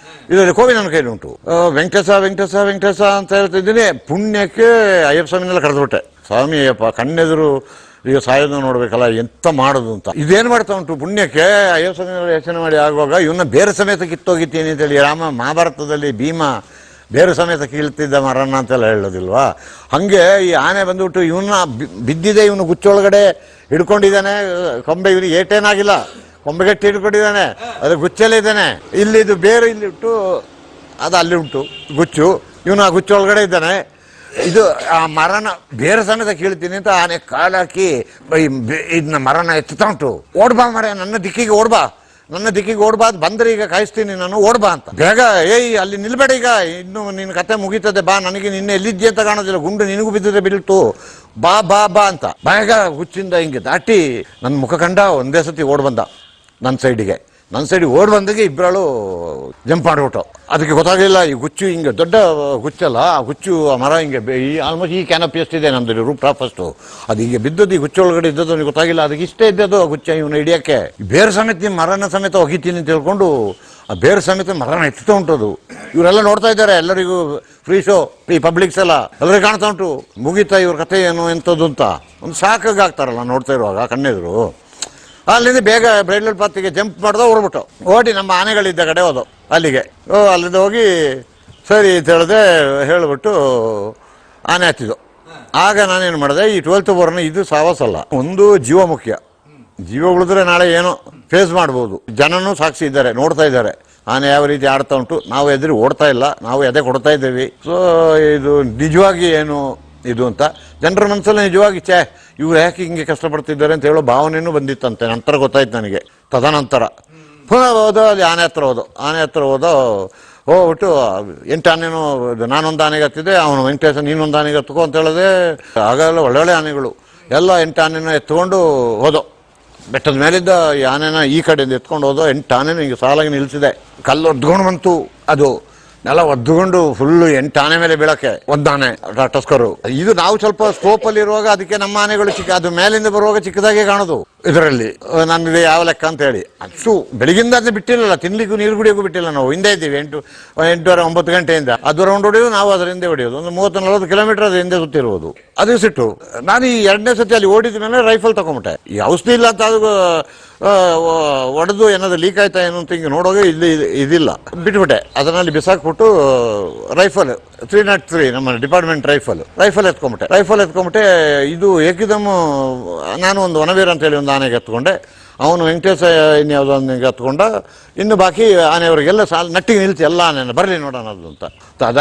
ಇದರಲ್ಲಿ ಕೋವಿ ನನ್ನ ಕೈಲಿ ಉಂಟು. ವೆಂಕಟೇಶ ವೆಂಕಟೇಶ ವೆಂಕಟೇಶ ಅಂತ ಹೇಳ್ತಿದ್ದೀನಿ. ಪುಣ್ಯಕ್ಕೆ ಅಯ್ಯಪ್ಪ ಸ್ವಾಮಿನೆಲ್ಲ ಕರೆದ್ಬಿಟ್ಟೆ. ಸ್ವಾಮಿ ಅಯ್ಯಪ್ಪ ಕಣ್ಣೆದುರು ಈಗ ಸಾಯೋದು ನೋಡ್ಬೇಕಲ್ಲ, ಎಂತ ಮಾಡೋದು ಅಂತ. ಇದೇನು ಮಾಡ್ತಾ ಉಂಟು ಪುಣ್ಯಕ್ಕೆ ಅಯ್ಯಪ್ಪ ಸ್ವಾಮಿನೆಲ್ಲ ಯೋಚನೆ ಮಾಡಿ ಆಗುವಾಗ ಇವನ್ನ ಬೇರೆ ಸಮೇತ ಕಿತ್ತೋಗಿತ್ತೀನಿ ಅಂತೇಳಿ ಮಹಾಭಾರತದಲ್ಲಿ ಭೀಮ ಬೇರೆ ಸಮೇತ ಕೀಳ್ತಿದ್ದ ಮರನ್ನ ಅಂತೆಲ್ಲ ಹೇಳೋದಿಲ್ವಾ. ಹಾಗೆ ಈ ಆನೆ ಬಂದ್ಬಿಟ್ಟು ಇವನ್ನ ಬಿದ್ದಿದೆ, ಇವನು ಗುಚ್ಚೊಳಗಡೆ ಹಿಡ್ಕೊಂಡಿದ್ದಾನೆ. ಕೊಂಬೆ ಇವನಿಗೆ ಏಟೇನಾಗಿಲ್ಲ, ಕೊಂಬೆಗಟ್ಟಿ ಹಿಡ್ಕೊಂಡಿದ್ದಾನೆ, ಅದು ಗುಚ್ಚಲ್ಲೇ ಇದ್ದಾನೆ. ಇಲ್ಲಿದು ಬೇರೆ ಇಲ್ಲಿ ಉಂಟು, ಅದು ಅಲ್ಲಿ ಉಂಟು ಗುಚ್ಚು. ಇವನು ಆ ಗುಚ್ಚೊಳಗಡೆ ಇದ್ದಾನೆ. ಇದು ಆ ಮರನ ಬೇರೆ ಸಮೇತ ಕೀಳ್ತೀನಿ ಅಂತ ಆನೆ ಕಾಲಾಕಿ ಇದನ್ನ ಮರನ ಎತ್ತುತ್ತಾ ಉಂಟು. ಓಡ್ಬಾ ಮರ, ನನ್ನ ದಿಕ್ಕಿಗೆ ಓಡ್ಬಾ, ನನ್ನ ದಿಕ್ಕಿಗೆ ಓಡ್ಬಾ, ಬಂದ್ರೆ ಈಗ ಕಾಯಿಸ್ತೀನಿ ನಾನು, ಓಡ್ಬಾ ಅಂತ. ಬೇಗ ಏಯ್ ಅಲ್ಲಿ ನಿಲ್ಬೇಡ, ಈಗ ಇನ್ನು ನಿನ್ನ ಕತೆ ಮುಗೀತದೆ, ಬಾ, ನನಗೆ ನಿನ್ನೆ ಎಲ್ಲಿದ್ದೆ ಅಂತ ಕಾಣೋದಿಲ್ಲ, ಗುಂಡು ನಿನಗೂ ಬಿದ್ದಿದೆ ಬಿಲ್ತು, ಬಾ ಬಾ ಬಾ ಅಂತ. ಬೇಗ ಗುಚ್ಚಿಂದ ಹಿಂಗೆ ದಾಟಿ ನನ್ನ ಮುಖ ಕಂಡ ಒಂದೇ ಸತಿ ಓಡ್ ಬಂದ ನನ್ನ ಸೈಡಿಗೆ ಓಡ್ ಬಂದಾಗೆ ಇಬ್ಬರಾಳು ಜಂಪ್ ಮಾಡಿಬಿಟ್ಟು. ಅದಕ್ಕೆ ಗೊತ್ತಾಗಲಿಲ್ಲ ಈ ಗುಚ್ಚು ಹಿಂಗೆ ದೊಡ್ಡ ಗುಚ್ಚಲ್ಲ, ಆ ಗುಚ್ಚು ಆ ಮರ ಹಿಂಗೆ ಆಲ್ಮೋಸ್ಟ್ ಈ ಕ್ಯಾನಪಿ ಎಷ್ಟಿದೆ ನಮ್ದು ರೂಪ್ ಟಾಪ್ ಅಷ್ಟು, ಅದು ಹಿಂಗೆ ಬಿದ್ದದ್ದು ಈ ಗುಚ್ಚು ಒಳಗಡೆ ಇದ್ದದ್ದು ನನಗೆ ಗೊತ್ತಾಗಿಲ್ಲ. ಅದಕ್ಕೆ ಇಷ್ಟೇ ಇದ್ದದ್ದು ಆ ಗುಚ್ಚ ಇವನು ಹಿಡಿಯೋಕ್ಕೆ. ಬೇರೆ ಸಮೇತ ನಿಮ್ಮ ಮರನ ಸಮೇತ ಒಗಿತೀನಿ ಅಂತ ಹೇಳ್ಕೊಂಡು ಆ ಬೇರೆ ಸಮೇತ ಮರನ ಎತ್ತುತ್ತಾ ಉಂಟದು. ಇವರೆಲ್ಲ ನೋಡ್ತಾ ಇದ್ದಾರೆ, ಎಲ್ಲರಿಗೂ ಫ್ರೀ ಶೋ, ಈ ಪಬ್ಲಿಕ್ಸ್ ಎಲ್ಲ ಎಲ್ಲರಿಗೂ ಕಾಣ್ತಾ ಉಂಟು. ಮುಗೀತಾ ಇವ್ರ ಕತೆ ಏನು ಎಂಥದ್ದು ಅಂತ ಒಂದು ಸಾಕಾಗ್ತಾರಲ್ಲ ನೋಡ್ತಾ ಇರುವಾಗ ಕಣ್ಣೆದ್ರು. ಅಲ್ಲಿಂದ ಬೇಗ ಬ್ರೈಡಲ್ ಪಾತಿಗೆ ಜಂಪ್ ಮಾಡ್ದೋ ಓಡ್ಬಿಟ್ಟು ಓಡಿ ನಮ್ಮ ಆನೆಗಳಿದ್ದ ಕಡೆ ಹೋದೋ ಅಲ್ಲಿಗೆ. ಅಲ್ಲಿಂದ ಹೋಗಿ ಸರಿ ಅಂತ ಹೇಳ್ಬಿಟ್ಟು ಆನೆ ಹತ್ತಿದ್ದು. ಆಗ ನಾನೇನು ಮಾಡಿದೆ, ಈ 12th ಬೋರ್ನ ಇದು ಸಾವಸಲ್ಲ, ಒಂದು ಜೀವ ಮುಖ್ಯ. ಜೀವ ಉಳಿದ್ರೆ ನಾಳೆ ಏನೋ ಫೇಸ್ ಮಾಡ್ಬೋದು. ಜನನೂ ಸಾಕ್ಷಿ ಇದ್ದಾರೆ, ನೋಡ್ತಾ ಇದ್ದಾರೆ ಆನೆ ಯಾವ ರೀತಿ ಆಡ್ತಾ ಉಂಟು. ನಾವು ಎದುರು ಓಡ್ತಾ ಇಲ್ಲ, ನಾವು ಎದೆ ಕೊಡ್ತಾ ಇದ್ದೀವಿ. ಸೊ ಇದು ನಿಜವಾಗಿ ಏನು ಇದು ಅಂತ ಜನರ ಮನಸ್ಸಲ್ಲಿ ನಿಜವಾಗಿ ಇವ್ರು ಯಾಕೆ ಹಿಂಗೆ ಕಷ್ಟಪಡ್ತಿದ್ದಾರೆ ಅಂತ ಹೇಳೋ ಭಾವನೆಯೂ ಬಂದಿತ್ತಂತೆ. ನಂತರ ಗೊತ್ತಾಯ್ತು ನನಗೆ. ತದನಂತರ ಪುನಃ ಹೋದೋ, ಅಲ್ಲಿ ಆನೆ ಹತ್ರ ಹೋಗ್ಬಿಟ್ಟು 8 ಆನೆನೂ ನಾನೊಂದು ಆನೆಗೆ ಹತ್ತಿದೆ, ಅವನು ವೆಂಕಟೇಶ ನೀನೊಂದು ಆನೆಗೆ ಹತ್ಕೋ ಅಂತ ಹೇಳಿದೆ. ಆಗೆಲ್ಲ ಒಳ್ಳೊಳ್ಳೆ ಆನೆಗಳು ಎಲ್ಲ 8 ಆನೆನ ಎತ್ಕೊಂಡು ಹೋದೋ. ಬೆಟ್ಟದ ಮೇಲಿದ್ದ ಈ ಆನೆನ ಈ ಕಡೆಯಿಂದ ಎತ್ಕೊಂಡು ಹೋದೋ. 8 ಆನೆನೂ ಹಿಂಗೆ ಸಾಲಾಗಿ ನಿಲ್ಲಿಸಿದೆ. ಕಲ್ಲು ಒದ್ಕೊಂಡು ಬಂತು, ಅದು ನೆಲ ಒದ್ದುಕೊಂಡು ಫುಲ್ಲು 8 ಆನೆ ಮೇಲೆ ಬೀಳಕ್ಕೆ. ಒಂದಾನೆ ಟಸ್ಕರು. ಇದು ನಾವು ಸ್ವಲ್ಪ ಸ್ಕೋಪ್ ಅಲ್ಲಿ ಇರುವಾಗ ಅದಕ್ಕೆ ನಮ್ಮ ಆನೆಗಳು ಅದು ಮೇಲಿಂದ ಬರುವಾಗ ಚಿಕ್ಕದಾಗೆ ಕಾಣೋದು. ಇದರಲ್ಲಿ ನನ್ಗೆ ಯಾವ ಲೆಕ್ಕ ಅಂತ ಹೇಳಿ ಅಷ್ಟು ಬೆಳಗಿಂದ ಅದೇ ಬಿಟ್ಟಿಲ್ಲ, ತಿನ್ಲಿಕ್ಕೂ ನೀರು ಕುಡಿಯೋಕ್ಕೂ ಬಿಟ್ಟಿಲ್ಲ. ನಾವು ಹಿಂದೆ ಇದ್ದೀವಿ 8:30 9 ಗಂಟೆಯಿಂದ. ಅದು ರೌಂಡ್ ಹೊಡೆಯೋದು, ನಾವು ಅದರ ಹಿಂದೆ ಹೊಡೆಯೋದು. ಒಂದು 30-40 ಕಿಲೋಮೀಟರ್ ಅದು ಹಿಂದೆ ಸುತ್ತಿರುವುದು. ಅದು ಸಿಟ್ಟು. ನಾನು ಈ 2ನೇ ಸತಿ ಅಲ್ಲಿ ಓಡಿದ ಮೇಲೆ ರೈಫಲ್ ತಗೊಂಬಿಟ್ಟೆ. ಈ ಔಷಧಿ ಇಲ್ಲ ಅಂತ ಅದು ಒಡೆದು ಏನಾದ್ರು ಲೀಕ್ ಆಯ್ತಾ ಏನು ಅಂತ ಹಿಂಗೆ ನೋಡುವಾಗ ಇಲ್ಲಿ ಇದಿಲ್ಲ, ಬಿಟ್ಬಿಟ್ಟೆ. ಅದರಲ್ಲಿ ಬಿಸಾಕ್ಬಿಟ್ಟು ರೈಫಲ್ 303 ನಮ್ಮ ಡಿಪಾರ್ಟ್ಮೆಂಟ್ ರೈಫಲ್ ಎತ್ಕೊಂಬಿಟ್ಟೆ. ಇದು ಏಕಿದಮ್ ನಾನು ಒಂದು ವನವೀರ ಅಂತ ಹೇಳಿ ಒಂದು ಆನೆಗೆ ಎತ್ಕೊಂಡೆ. ಅವನು ವೆಂಕಟೇಶ ಇನ್ಯಾವುದೋ ಒಂದಿಗೆ ಹತ್ಕೊಂಡ. ಇನ್ನು ಬಾಕಿ ಆನೆಯವರಿಗೆಲ್ಲ ನಟ್ಟಿಗೆ ನಿಲ್ಸಿ ಎಲ್ಲ ಆನೆನ ಬರಲಿ ನೋಡೋಣ ಅದು ಅಂತ.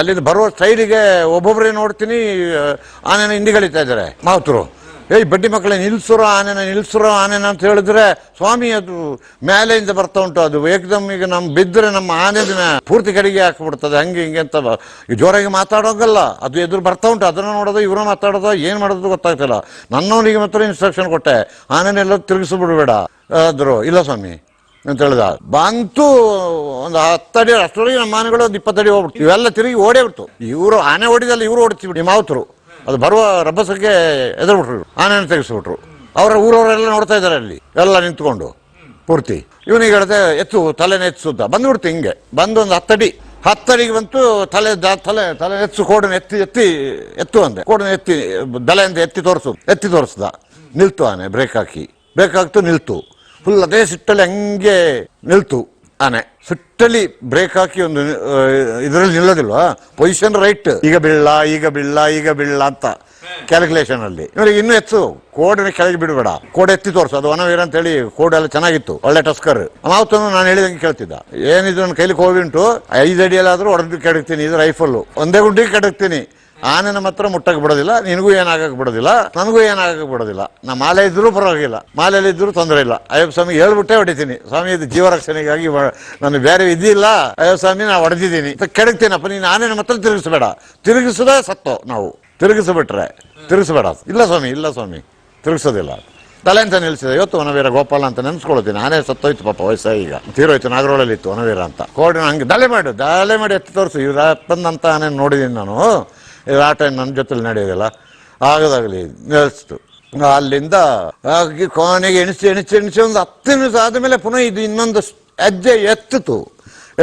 ಅಲ್ಲಿಂದ ಬರುವ ಸೈಡಿಗೆ ಒಬ್ಬೊಬ್ಬರೇ ನೋಡ್ತೀನಿ ಆನೆನ ಹಿಂದಿಗಳಿತಾ ಇದ್ದಾರೆ ಮಾವತರು. ಏಯ್ ಬಡ್ಡಿ ಮಕ್ಕಳೇ ನಿಲ್ಸುರೋ ಆನೆನ ಅಂತ ಹೇಳಿದ್ರೆ, ಸ್ವಾಮಿ ಅದು ಮೇಲೆಯಿಂದ ಬರ್ತಾ ಉಂಟು, ಅದು ಏಕದಮ್ ಈಗ ಬಿದ್ದರೆ ನಮ್ಮ ಆನೆದ ಪೂರ್ತಿ ಕಡೆಗೆ ಹಾಕ್ಬಿಡ್ತದೆ, ಹಂಗೆ ಹಿಂಗೆ ಅಂತ ಜೋರಾಗಿ ಮಾತಾಡೋಗಲ್ಲ. ಅದು ಎದುರು ಬರ್ತಾ ಉಂಟು, ಅದನ್ನ ನೋಡೋದು ಇವ್ರ ಮಾತಾಡೋದು ಏನ್ ಮಾಡೋದು ಗೊತ್ತಾಗ್ತಿಲ್ಲ. ನನ್ನವನಿಗೆ ಮಾತ್ರ ಇನ್ಸ್ಟ್ರಕ್ಷನ್ ಕೊಟ್ಟೆ, ಆನೆನೆಲ್ಲ ತಿರುಗಿಸ್ಬಿಡ್ಬೇಡ ಆದ್ರು. ಇಲ್ಲ ಸ್ವಾಮಿ ಅಂತ ಹೇಳ್ದ. ಬಂತು ಒಂದು 10 ಅಡಿ ಅಷ್ಟರೊಳಗೆ ನಮ್ಮ ಆನೆಗಳು ಒಂದು 20 ಅಡಿ ಹೋಗ್ಬಿಡ್ತು. ಇವೆಲ್ಲ ತಿರುಗಿ ಓಡೇ ಬಿಡ್ತು. ಇವರು ಆನೆ ಓಡಿದಲ್ಲ, ಇವರು ಓಡಿಸ್ಬಿಟ್ಟು ಮಾವತರು ಅದು ಬರುವ ರಭಸಕ್ಕೆ ಎದುರ್ಬಿಟ್ರು, ಆನೆಯನ್ನು ತೆಗೆಸ್ಬಿಟ್ರು. ಊರವರೆಲ್ಲ ನೋಡ್ತಾ ಇದ್ದಾರೆ ಅಲ್ಲಿ ಎಲ್ಲ ನಿಂತ್ಕೊಂಡು ಪೂರ್ತಿ. ಇವನಿಗೆ ಹೇಳ್ದೆ ಎತ್ತು, ತಲೆನ ಎತ್ತಿಸುತ್ತ ಬಂದ್ಬಿಡ್ತು. ಹಿಂಗೆ ಬಂದು ಒಂದು 10 ಅಡಿಗೆ ಬಂತು. ತಲೆ ಎತ್ತು, ಕೋಡನ್ನು ಎತ್ತು ಅಂದೆ. ಕೋಡನ್ನು ಎತ್ತಿ ದಲೆಯಿಂದ ಎತ್ತಿ ತೋರಿಸ್ದ. ನಿಲ್ತು ಆನೆ, ಬ್ರೇಕ್ ಹಾಕ್ತು ನಿಲ್ತು. ಫುಲ್ ಅದೇ ಸಿಟ್ಟಲ್ಲಿ ಹಂಗೆ ನಿಲ್ತು ಆನೆ. ಸಿಟ್ಟಲ್ಲಿ ಬ್ರೇಕ್ ಹಾಕಿ ಒಂದು ಇದರಲ್ಲಿ ನಿಲ್ಲೋದಿಲ್ವಾ, ಪೊಸಿಷನ್ ರೈಟ್, ಈಗ ಬೀಳ ಅಂತ ಕ್ಯಾಲ್ಕುಲೇಷನ್ ಅಲ್ಲಿ. ಇವರಿಗೆ ಇನ್ನೂ ಎತ್ತು, ಕೋಡಿನ ಕೆಳಗೆ ಬಿಡಬೇಡ, ಕೋಡ್ ಎತ್ತಿ ತೋರಿಸು. ಅದು ವನವೀರ ಅಂತ ಹೇಳಿ ಕೋಡ್ ಎಲ್ಲ ಚೆನ್ನಾಗಿತ್ತು, ಒಳ್ಳೆ ಟಸ್ಕರ್. ಮಾವತನು ನಾನು ಹೇಳಿದಂಗೆ ಕೇಳ್ತಿದ್ದ. ಏನಿದ್ರು ನನ್ನ ಕೈಲಿ ಹೋಗಿ ಉಂಟು, 5 ಅಡಿಯಲ್ಲಾದ್ರೂ ಹೊಡೆದು ಕೆಡಕ್ತೀನಿ, ಇದು ರೈಫಲ್ಲು ಒಂದೇ ಗುಂಡಿಗೆ ಕೆಡಕ್ತೀನಿ. ಆನೆನ ಮಾತ್ರ ಮುಟ್ಟಕ್ಕೆ ಬಿಡೋದಿಲ್ಲ, ನಿನಗೂ ಏನಾಗಕ್ಕೆ ಬಿಡೋದಿಲ್ಲ, ನನಗೂ ಏನಾಗಕ್ಕೆ ಬಿಡೋದಿಲ್ಲ. ನಾ ಮಾಲೆ ಇದ್ರೂ ಪರವಾಗಿಲ್ಲ, ಮಾಲೆಯಲ್ಲಿ ಇದ್ರೂ ತೊಂದರೆ ಇಲ್ಲ. ಅಯ್ಯಪ್ಪ ಸ್ವಾಮಿ ಹೇಳ್ಬಿಟ್ಟೆ ಹೊಡಿತೀನಿ, ಸ್ವಾಮಿ ಇದು ಜೀವರಕ್ಷಣೆಗಾಗಿ ನಾನು ಬೇರೆ ಇದಿಲ್ಲ, ಅಯ್ಯೋ ಸ್ವಾಮಿ ನಾ ಹೊಡೆದಿದ್ದೀನಿ ಕೆಡಕ್ತೀನಪ್ಪ, ನೀನು ಆನೆನ ಮಾತ್ರ ತಿರುಗಿಸ್ಬೇಡ. ತಿರುಗಿಸದೆ ಸತ್ತೋ ನಾವು, ತಿರುಗಿಸ್ಬಿಟ್ರೆ ತಿರುಗಿಸ್ಬೇಡ. ಇಲ್ಲ ಸ್ವಾಮಿ ತಿರುಗಿಸೋದಿಲ್ಲ. ತಲೆ ಅಂತ ನಿಲ್ಸಿದೆ. ಇವತ್ತು ವನವೀರ ಗೋಪಾಲ ಅಂತ ನೆನ್ಸ್ಕೊಳ್ತೀನಿ. ಆನೆ ಸತ್ತೋಯ್ತು ಪಾಪ, ವಯಸ್ಸಾಗಿ ಈಗ ತೀರೋಯ್ತು. ನಾಗರೋಳಲ್ಲಿ ಇತ್ತು ವನವೀರ ಅಂತ. ಕೋಡಿನ ಹಂಗೆ ದಲೆ ಮಾಡಿ ಎತ್ತಿ ತೋರಿಸು. ಇವ್ರ ಅಪ್ಪಂದಂತ ಆನೆ ನೋಡಿದ್ದೀನಿ ನಾನು, ಆಟ ನನ್ನ ಜೊತೆಲಿ ನಡೆಯೋದಿಲ್ಲ. ಆಗದಾಗಲಿ ನಿಲ್ಲಿಸ್ತು. ಅಲ್ಲಿಂದ ಕೊನೆಗೆ ಎಣಿಸಿ ಒಂದು 10 ನಿಮಿಷ ಆದಮೇಲೆ ಪುನಃ ಇದು ಇನ್ನೊಂದು ಹೆಜ್ಜೆ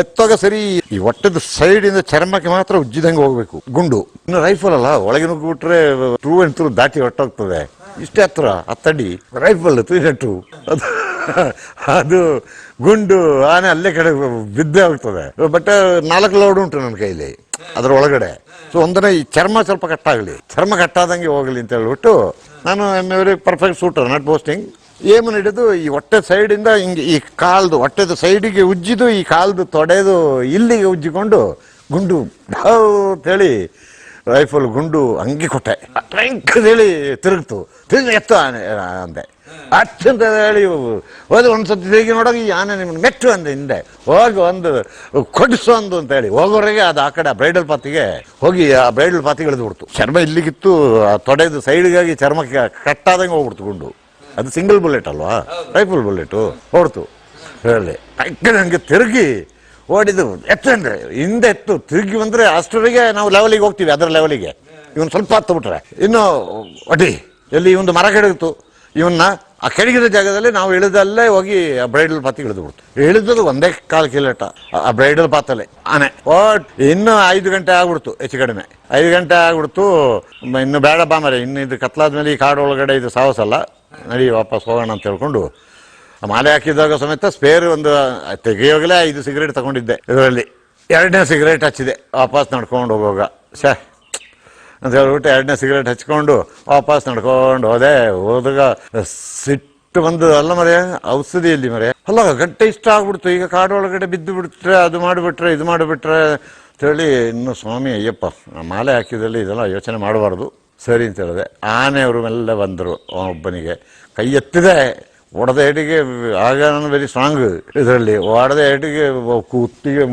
ಎತ್ತಾಗ ಸರಿ ಈ ಹೊಟ್ಟೆದ ಸೈಡಿಂದ ಚರ್ಮಕ್ಕೆ ಮಾತ್ರ ಉಜ್ಜಿದಂಗೆ ಹೋಗ್ಬೇಕು ಗುಂಡು. ಇನ್ನು ರೈಫಲ್ ಅಲ್ಲ, ಒಳಗೆ ನುಗ್ಗಿಬಿಟ್ರೆ ಟ್ರೂ ಅಂಡ್ ಟ್ರೂ ದಾಟಿ ಹೊಟ್ಟೋಗ್ತದೆ. ಇಷ್ಟೇ ಹತ್ರ 10 ಅಡಿ ರೈಫಲ್ 302 ಅದು ಗುಂಡು ಆನೆ ಅಲ್ಲೇ ಕಡೆ ಬಿದ್ದೇ ಹೋಗ್ತದೆ. ಬಟ್ 4 ಲೋಡ್ ಉಂಟು ನನ್ನ ಕೈಲಿ ಅದ್ರ ಒಳಗಡೆ. ಸೊ ಒಂದನೇ ಈ ಚರ್ಮ ಸ್ವಲ್ಪ ಕಟ್ಟಾಗಲಿ, ಚರ್ಮ ಕಟ್ಟಾದಂಗೆ ಹೋಗಲಿ ಅಂತ ಹೇಳ್ಬಿಟ್ಟು ನಾನು ಪರ್ಫೆಕ್ಟ್ ಸೂಟರ್, ನಾಟ್ ಬೋಸ್ಟಿಂಗ್, ಏಮನ್ ಹಿಡಿದು ಈ ಹೊಟ್ಟೆ ಸೈಡಿಂದ ಹಿಂಗೆ ಈ ಕಾಲ್ದು ಹೊಟ್ಟೆದ ಸೈಡಿಗೆ ಉಜ್ಜಿದು, ಈ ಕಾಲ್ದು ತೊಡೆದು ಇಲ್ಲಿಗೆ ಉಜ್ಜಿಕೊಂಡು ಗುಂಡು ಅಂತೇಳಿ ರೈಫಲ್ ಗುಂಡು ಹಂಗೆ ಕೊಟ್ಟೆ ಹೇಳಿ ತಿರುಗ್ತು ತಿರುಗಿ ಎತ್ತು ಆನೆ ಅಂದೆ ಅಚ್ಚಂತ ಹೇಳಿ ಹೋದ ಒಂದ್ಸತಿ ತಿರುಗಿ ನೋಡೋಕೆ ಈ ಆನೆ ನಿಮ್ಗೆ ಮೆಟ್ಟು ಅಂದೆ ಹಿಂದೆ ಹೋಗಿ ಒಂದು ಕೊಡಿಸು ಅಂದು ಅಂತ ಹೇಳಿ ಹೋಗೋವರೆಗೆ ಅದು ಆ ಕಡೆ ಬ್ರೈಡಲ್ ಪಾತಿಗೆ ಹೋಗಿ ಆ ಬ್ರೈಡಲ್ ಪಾತಿಗೆ ಇಳಿದ್ಬಿಡ್ತು. ಚರ್ಮ ಇಲ್ಲಿಗಿತ್ತು, ತೊಡೆದು ಸೈಡ್ಗಾಗಿ ಚರ್ಮಕ್ಕೆ ಕಟ್ಟಾದಂಗೆ ಹೋಗ್ಬಿಡ್ತು ಗುಂಡು. ಅದು ಸಿಂಗಲ್ ಬುಲೆಟ್ ಅಲ್ವಾ, ರೈಫಲ್ ಬುಲೆಟು ಹೊಡ್ತು ಹೇಳಿ ಹಂಗೆ ತಿರುಗಿ ಓಡಿದು ಎತ್ತು ಅಂದ್ರೆ ಹಿಂದೆ ಎತ್ತು ತಿರುಗಿ ಬಂದ್ರೆ ಅಷ್ಟರಿಗೆ ನಾವು ಲೆವೆಲಿಗೆ ಹೋಗ್ತೀವಿ, ಅದರ ಲೆವೆಲಿಗೆ ಇವನು ಸ್ವಲ್ಪ ಹತ್ತು ಬಿಟ್ರೆ ಇನ್ನು ಅಡಿ ಎಲ್ಲಿ ಒಂದು ಮರ ಕೆಡಗಿತ್ತು, ಇವನ್ನ ಆ ಕೆಳಗಿದ ಜಾಗದಲ್ಲಿ ನಾವು ಇಳಿದಲ್ಲೇ ಹೋಗಿ ಆ ಬ್ರೈಡಲ್ ಪಾತಿಗೆ ಇಳಿದು ಬಿಡ್ತು. ಇಳಿದದು 1.25 ಕಿಲೋಮೀಟರ್ ಆ ಬ್ರೈಡಲ್ ಪಾತಲ್ಲಿ ಆನೆ. ಇನ್ನು 5 ಗಂಟೆ ಆಗ್ಬಿಡ್ತು, ಹೆಚ್ಚು ಕಡಿಮೆ 5 ಗಂಟೆ ಆಗ್ಬಿಡ್ತು. ಇನ್ನು ಬೇಡ ಬಾ ಮರೆ, ಇನ್ನು ಇದು ಕತ್ಲಾದ್ಮೇಲೆ ಈ ಕಾಡು ಒಳಗಡೆ ಇದು ಸಾಹಸಲ್ಲ, ನಡಿ ವಾಪಸ್ ಹೋಗೋಣ ಅಂತ ಹೇಳ್ಕೊಂಡು ಮಾಲೆ ಹಾಕಿದಾಗ ಸಮೇತ ಸ್ಪೇರ್ ಒಂದು ತೆಗೆಯೋಗಲೇ 5 ಸಿಗರೇಟ್ ತಗೊಂಡಿದ್ದೆ. ಇದರಲ್ಲಿ 2ನೇ ಸಿಗರೇಟ್ ಹಚ್ಚಿದೆ ವಾಪಸ್ ನಡ್ಕೊಂಡು ಹೋಗುವಾಗ. ಅಂತ ಹೇಳ್ಬಿಟ್ಟು 2ನೇ ಸಿಗರೇಟ್ ಹಚ್ಕೊಂಡು ವಾಪಸ್ ನಡ್ಕೊಂಡು ಹೋದಾಗ ಸಿಟ್ಟು ಬಂದು, ಅಲ್ಲ ಮರೆ ಔಷಧಿಯಲ್ಲಿ ಮರೆ ಅಲ್ಲ ಗಂಟೆ ಇಷ್ಟ ಆಗ್ಬಿಡ್ತು. ಈಗ ಕಾಡು ಒಳಗಡೆ ಬಿದ್ದು ಬಿಟ್ರೆ, ಅದು ಮಾಡಿಬಿಟ್ರೆ ಇದು ಮಾಡಿಬಿಟ್ರೆ ಅಂತೇಳಿ ಇನ್ನು ಸ್ವಾಮಿ ಅಯ್ಯಪ್ಪ ಮಾಲೆ ಹಾಕಿದಲ್ಲಿ ಇದೆಲ್ಲ ಯೋಚನೆ ಮಾಡಬಾರ್ದು ಸರಿ ಅಂತ ಹೇಳಿದೆ. ಆನೆಯವರು ಮೆಲ್ಲ ಬಂದರು, ಒಬ್ಬನಿಗೆ ಕೈ ಎತ್ತಿದೆ, ಹೊಡೆದ ಏಟಿಗೆ ಆಗ ನಾನು ವೆರಿ ಸ್ಟ್ರಾಂಗ್ ಇದರಲ್ಲಿ ಹೊಡೆದ ಏಟಿಗೆ ಕುತ್ತಿಗೆ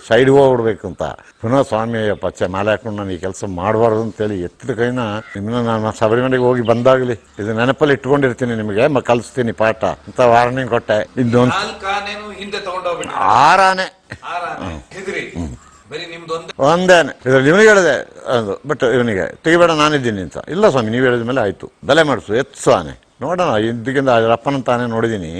ಸೈಡ್ ಹೋಗ್ಬಿಡ್ಬೇಕು ಅಂತ. ಪುನಃ ಸ್ವಾಮಿ ಪಚ್ಚೆ ಮಾಲೆ ಹಾಕೊಂಡು ನಾನು ಈ ಕೆಲಸ ಮಾಡಬಾರ್ದು ಅಂತೇಳಿ ಎತ್ತಿದ ಕೈನ ಇನ್ನು ನಾನು ಶಬರಿಮಲೆಗೆ ಹೋಗಿ ಬಂದಾಗಲಿ ಇದು ನೆನಪಲ್ಲಿ ಇಟ್ಕೊಂಡಿರ್ತೀನಿ, ನಿಮಗೆ ಕಲಿಸ್ತೀನಿ ಪಾಠ ಅಂತ ವಾರ್ನಿಂಗ್ ಕೊಟ್ಟೆ. ಇನ್ನೊಂದು 6 ಆನೆ ಒಂದೇನೆ ಇದರಲ್ಲಿ ಇವನಿಗೆ ಹೇಳಿದೆ ಅದು, ಬಟ್ ಇವನಿಗೆ ತೆಗಿಬೇಡ ನಾನಿದ್ದೀನಿ ಅಂತ. ಇಲ್ಲ ಸ್ವಾಮಿ ನೀವು ಹೇಳಿದ ಮೇಲೆ ಆಯ್ತು, ಬಲೆ ಮಾಡಿಸು ಎತ್ಸು ಆನೆ ನೋಡೋಣ, ಇದಕ್ಕಿಂತ ಅಪ್ಪನಂತಾನೆ ನೋಡಿದ್ದೀನಿ,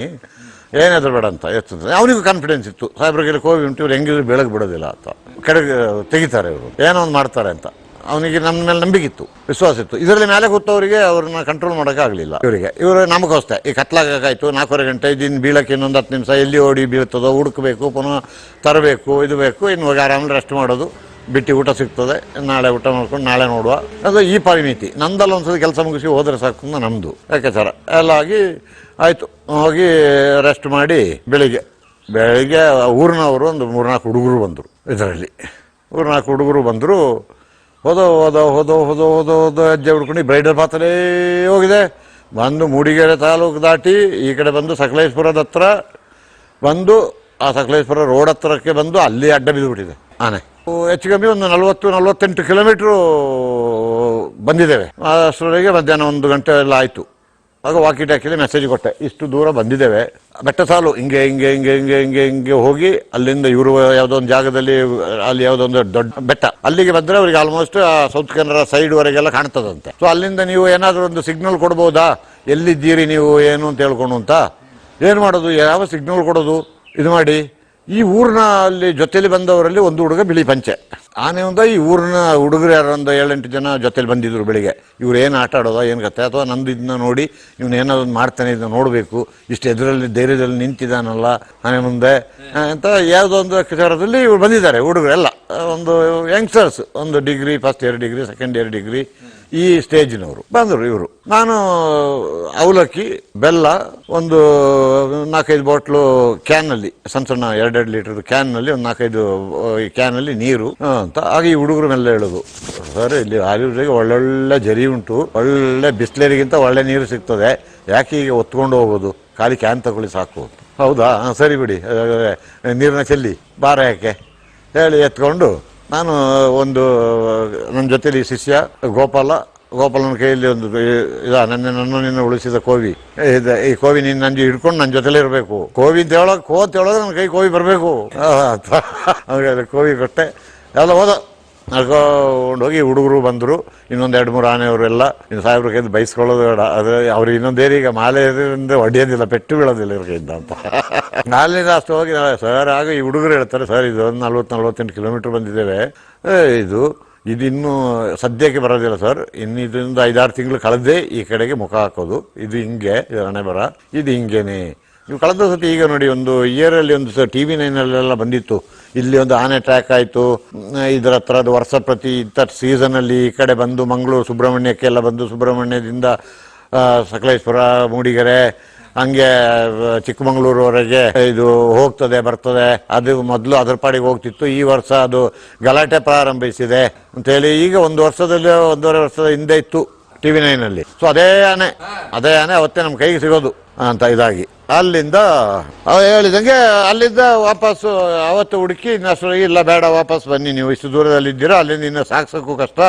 ಏನಾದ್ರು ಬೇಡ ಅಂತ ಎತ್ತುತ್ತದೆ. ಅವನಿಗೂ ಕಾನ್ಫಿಡೆನ್ಸ್ ಇತ್ತು, ಸಾಹೇಬ್ರಿಗೆ ಕೋವಿ ಉಂಟು, ಇವ್ರು ಹೆಂಗಿದ್ರು ಬೆಳಗ್ಗೆ ಬಿಡೋದಿಲ್ಲ ಅಂತ, ಕೆಳಗೆ ತೆಗಿತಾರೆ ಇವರು, ಏನೋ ಒಂದು ಮಾಡ್ತಾರೆ ಅಂತ ಅವನಿಗೆ ನಮ್ಮ ಮೇಲೆ ನಂಬಿಕೆ ಇತ್ತು, ವಿಶ್ವಾಸ ಇತ್ತು. ಇದರಲ್ಲಿ ಮೇಲೆ ಕೂತವರಿಗೆ ಅವ್ರನ್ನ ಕಂಟ್ರೋಲ್ ಮಾಡೋಕ್ಕಾಗಲಿಲ್ಲ. ಇವರು ನಮಗೋಸ್ತೆ ಈ ಕತ್ಲಾಗಾಯ್ತು 4:30 ಗಂಟೆ, ಇದಿನ್ನು ಬೀಳಕ್ಕೆ ಇನ್ನೊಂದು 10 ನಿಮಿಷ, ಎಲ್ಲಿ ಓಡಿ ಬೀಳ್ತದೋ ಹುಡುಕಬೇಕು, ಪುನಃ ತರಬೇಕು, ಇದು ಬೇಕು, ಇನ್ನು ಹೋಗಿ ಆರಾಮಲ್ಲಿ ರೆಸ್ಟ್ ಮಾಡೋದು, ಬಿಟ್ಟು ಊಟ ಸಿಗ್ತದೆ, ನಾಳೆ ಊಟ ಮಾಡ್ಕೊಂಡು ನಾಳೆ ನೋಡುವ, ಅದು ಈ ಪರಿಮಿತಿ. ನಂದಲ್ಲ ಒಂದ್ಸತಿ ಕೆಲಸ ಮುಗಿಸಿ ಹೋದರೆ ಸಾಕು ನಮ್ಮದು ಲೆಕ್ಕಾಚಾರ ಎಲ್ಲ ಆಗಿ ಆಯಿತು. ಹೋಗಿ ರೆಸ್ಟ್ ಮಾಡಿ ಬೆಳಿಗ್ಗೆ ಊರಿನವರು ಒಂದು 3-4 ಹುಡುಗರು ಬಂದರು. ಇದರಲ್ಲಿ 3-4 ಹುಡುಗರು ಬಂದರು. ಹೋದೋ ಹೆಜ್ಜೆ ಹುಡ್ಕೊಂಡು ಬ್ರೈಡಲ್ ಪಾತ್ರೇ ಹೋಗಿದೆ. ಬಂದು ಮೂಡಿಗೆರೆ ತಾಲೂಕು ದಾಟಿ ಈ ಕಡೆ ಬಂದು ಸಕಲೇಶ್ಪುರದ ಹತ್ರ ಬಂದು, ಆ ಸಕಲೇಶ್ಪುರ ರೋಡ್ ಹತ್ರಕ್ಕೆ ಬಂದು ಅಲ್ಲಿ ಅಡ್ಡ ಬಿದ್ದುಬಿಟ್ಟಿದೆ ಆನೆ. ಹೆಚ್ಚು ಕಮ್ಮಿ ಒಂದು 40-48 ಕಿಲೋಮೀಟ್ರು ಬಂದಿದ್ದೇವೆ. ಅಷ್ಟರೊಳಗೆ ಮಧ್ಯಾಹ್ನ 1 ಗಂಟೆ ಎಲ್ಲ ಆಯಿತು. ಆಗ ವಾಕಿ ಟಾಕಿಲಿ ಮೆಸೇಜ್ ಕೊಟ್ಟೆ, ಇಷ್ಟು ದೂರ ಬಂದಿದ್ದೇವೆ, ಬೆಟ್ಟ ಸಾಲು ಹಿಂಗೆ ಹೋಗಿ ಅಲ್ಲಿಂದ ಇವರು ಯಾವುದೋ ಒಂದು ಜಾಗದಲ್ಲಿ, ಅಲ್ಲಿ ಯಾವುದೋ ಒಂದು ದೊಡ್ಡ ಬೆಟ್ಟ, ಅಲ್ಲಿಗೆ ಬಂದರೆ ಅವ್ರಿಗೆ ಆಲ್ಮೋಸ್ಟ್ ಸೌತ್ ಕೆನರಾ ಸೈಡ್ವರೆಗೆಲ್ಲ ಕಾಣ್ತದಂತೆ. ಸೊ ಅಲ್ಲಿಂದ ನೀವು ಏನಾದರೂ ಒಂದು ಸಿಗ್ನಲ್ ಕೊಡ್ಬೋದಾ, ಎಲ್ಲಿದ್ದೀರಿ ನೀವು ಏನು ಅಂತ ಹೇಳ್ಕೊಂಡು ಅಂತ. ಏನು ಮಾಡೋದು, ಯಾವ ಸಿಗ್ನಲ್ ಕೊಡೋದು, ಇದು ಮಾಡಿ. ಈ ಊರಿನ ಅಲ್ಲಿ ಜೊತೆಲಿ ಬಂದವರಲ್ಲಿ ಒಂದು ಹುಡುಗ ಬಿಳಿ ಪಂಚೆ ಆನೆ ಒಂದ. ಈ ಊರಿನ ಹುಡುಗರು ಯಾರು ಒಂದು 7-8 ಜನ ಜೊತೆಲಿ ಬಂದಿದ್ರು ಬೆಳಿಗ್ಗೆ. ಇವ್ರು ಏನು ಆಟ ಆಡೋದ ಏನು ಕತೆ, ಅಥವಾ ನಂದು ಇದನ್ನ ನೋಡಿ ಇವನು ಏನಾದ್ರು ಮಾಡ್ತಾನೆ, ಇದನ್ನ ನೋಡಬೇಕು, ಇಷ್ಟು ಎದುರಲ್ಲಿ ಧೈರ್ಯದಲ್ಲಿ ನಿಂತಿದ್ದಾನಲ್ಲ ಆನೆ ಮುಂದೆ ಅಂತ ಯಾವುದೋ ಒಂದು ವಿಚಾರದಲ್ಲಿ ಇವ್ರು ಬಂದಿದ್ದಾರೆ ಹುಡುಗರೆಲ್ಲ. ಒಂದು ಯಂಗ್ಸ್ಟರ್ಸ್, ಒಂದು degree, first year degree, second year degree, ಈ ಸ್ಟೇಜಿನವರು ಬಂದರು. ಇವರು ನಾನು ಅವಲಕ್ಕಿ, ಬೆಲ್ಲ, ಒಂದು 4-5 ಬಾಟ್ಲು ಕ್ಯಾನಲ್ಲಿ, ಸಣ್ಣ 2-2 ಲೀಟರ್ ಕ್ಯಾನ್ನಲ್ಲಿ ಒಂದು 4-5 ಕ್ಯಾನಲ್ಲಿ ನೀರು ಅಂತ. ಆಗ ಈ ಹುಡುಗರು ಮೇಲೆ ಹೇಳೋದು, ಸರ್ ಇಲ್ಲಿ ಆಲಿವ್ರಿಗೆ ಒಳ್ಳೊಳ್ಳೆ ಜರಿ ಉಂಟು, ಒಳ್ಳೆ ಬಿಸ್ಲೇರಿಗಿಂತ ಒಳ್ಳೆ ನೀರು ಸಿಗ್ತದೆ, ಯಾಕೆ ಈಗ ಒತ್ಕೊಂಡು ಹೋಗೋದು, ಖಾಲಿ ಕ್ಯಾನ್ ತಗೊಳ್ಳಿ ಸಾಕು. ಹೌದಾ, ಸರಿ ಬಿಡಿ, ನೀರನ್ನ ಚೆಲ್ಲಿ ಬಾರ ಯಾಕೆ ಹೇಳಿ ಎತ್ಕೊಂಡು ನಾನು ಒಂದು ನನ್ನ ಜೊತೆಲಿ ಶಿಷ್ಯ ಗೋಪಾಲನ ಕೈಯಲ್ಲಿ ಒಂದು ನಿನ್ನ ಉಳಿಸಿದ ಕೋವಿ ಈ ಕೋವಿ ನೀನು ನನ್ನ ಹಿಡ್ಕೊಂಡು ನನ್ನ ಜೊತೆಲೇ ಇರಬೇಕು, ಕೋವಿ ಅಂತ ಹೇಳೋದು ನನ್ನ ಕೈ ಕೋವಿ ಬರಬೇಕು. ಕೋವಿ ಕೊಟ್ಟೆ, ಎಲ್ಲ ನಡ್ಕೊಂಡು ಹೋಗಿ ಹುಡುಗರು ಬಂದರು. ಇನ್ನೊಂದು 2-3 ಆನೆಯವರೆಲ್ಲ ಇನ್ನು ಸಾಹೇಬ್ರ ಕೈದು ಬೈಸ್ಕೊಳ್ಳೋದು ಬೇಡ, ಆದರೆ ಅವ್ರಿಗೆ ಇನ್ನೊಂದೇರೀಗ ಮಾಲೆ ಹೊಡೆಯೋದಿಲ್ಲ, ಪೆಟ್ಟು ಬೀಳೋದಿಲ್ಲ ಇವ್ರ ಕೈಯಿಂದ ಅಂತ. ಅಲ್ಲಿಂದ ಅಷ್ಟು ಹೋಗಿ ಸರ್, ಆಗ ಈ ಹುಡುಗರು ಹೇಳ್ತಾರೆ, ಸರ್ ಇದು ಒಂದು 40-48 ಕಿಲೋಮೀಟ್ರ್ ಬಂದಿದ್ದೇವೆ, ಇದಿನ್ನೂ ಸದ್ಯಕ್ಕೆ ಬರೋದಿಲ್ಲ ಸರ್, ಇನ್ನು ಇದರಿಂದ 5-6 ತಿಂಗಳು ಕಳೆದೇ ಈ ಕಡೆಗೆ ಮುಖ ಹಾಕೋದು, ಇದು ಹಿಂಗೆ, ಇದು ಹಣೆ ಬರ, ಇದು ಹಿಂಗೇನೆ. ನೀವು ಕಳೆದ ಸತಿ ಈಗ ನೋಡಿ, ಒಂದು ಇಯರಲ್ಲಿ ಒಂದು TV 9 ಬಂದಿತ್ತು, ಇಲ್ಲಿ ಒಂದು ಆನೆ ಟ್ರ್ಯಾಕ್ ಆಯಿತು, ಇದರ ಹತ್ರದ ವರ್ಷ ಪ್ರತಿ ಇಂಥ ಸೀಸನಲ್ಲಿ ಈ ಕಡೆ ಬಂದು ಮಂಗಳೂರು ಸುಬ್ರಹ್ಮಣ್ಯಕ್ಕೆಲ್ಲ ಬಂದು, ಸುಬ್ರಹ್ಮಣ್ಯದಿಂದ ಸಕಲೇಶ್ಪುರ, ಮೂಡಿಗೆರೆ, ಹಂಗೆ ಚಿಕ್ಕಮಗಳೂರುವರೆಗೆ ಇದು ಹೋಗ್ತದೆ ಬರ್ತದೆ. ಅದು ಮೊದಲು ಅದ್ರ ಪಾಡಿಗೆ ಹೋಗ್ತಿತ್ತು. ಈ ವರ್ಷ ಅದು ಗಲಾಟೆ ಪ್ರಾರಂಭಿಸಿದೆ ಅಂತೇಳಿ ಈಗ ಒಂದೂವರೆ ವರ್ಷದ ಹಿಂದೆ ಇತ್ತು TV9 ಸೊ ಅದೇ ಆನೆ ಅವತ್ತೇ ನಮ್ಮ ಕೈಗೆ ಸಿಗೋದು ಅಂತ ಇದಾಗಿ ಅಲ್ಲಿಂದ ಹೇಳಿದಂಗೆ ಅಲ್ಲಿಂದ ವಾಪಸ್ಸು ಅವತ್ತು ಹುಡುಕಿ ಇನ್ನಷ್ಟು ಇಲ್ಲ ಬೇಡ ವಾಪಸ್ ಬನ್ನಿ, ನೀವು ಇಷ್ಟು ದೂರದಲ್ಲಿ ಇದ್ದೀರಾ, ಅಲ್ಲಿಂದ ಇನ್ನು ಸಾಕ್ಸೋಕ್ಕೂ ಕಷ್ಟ,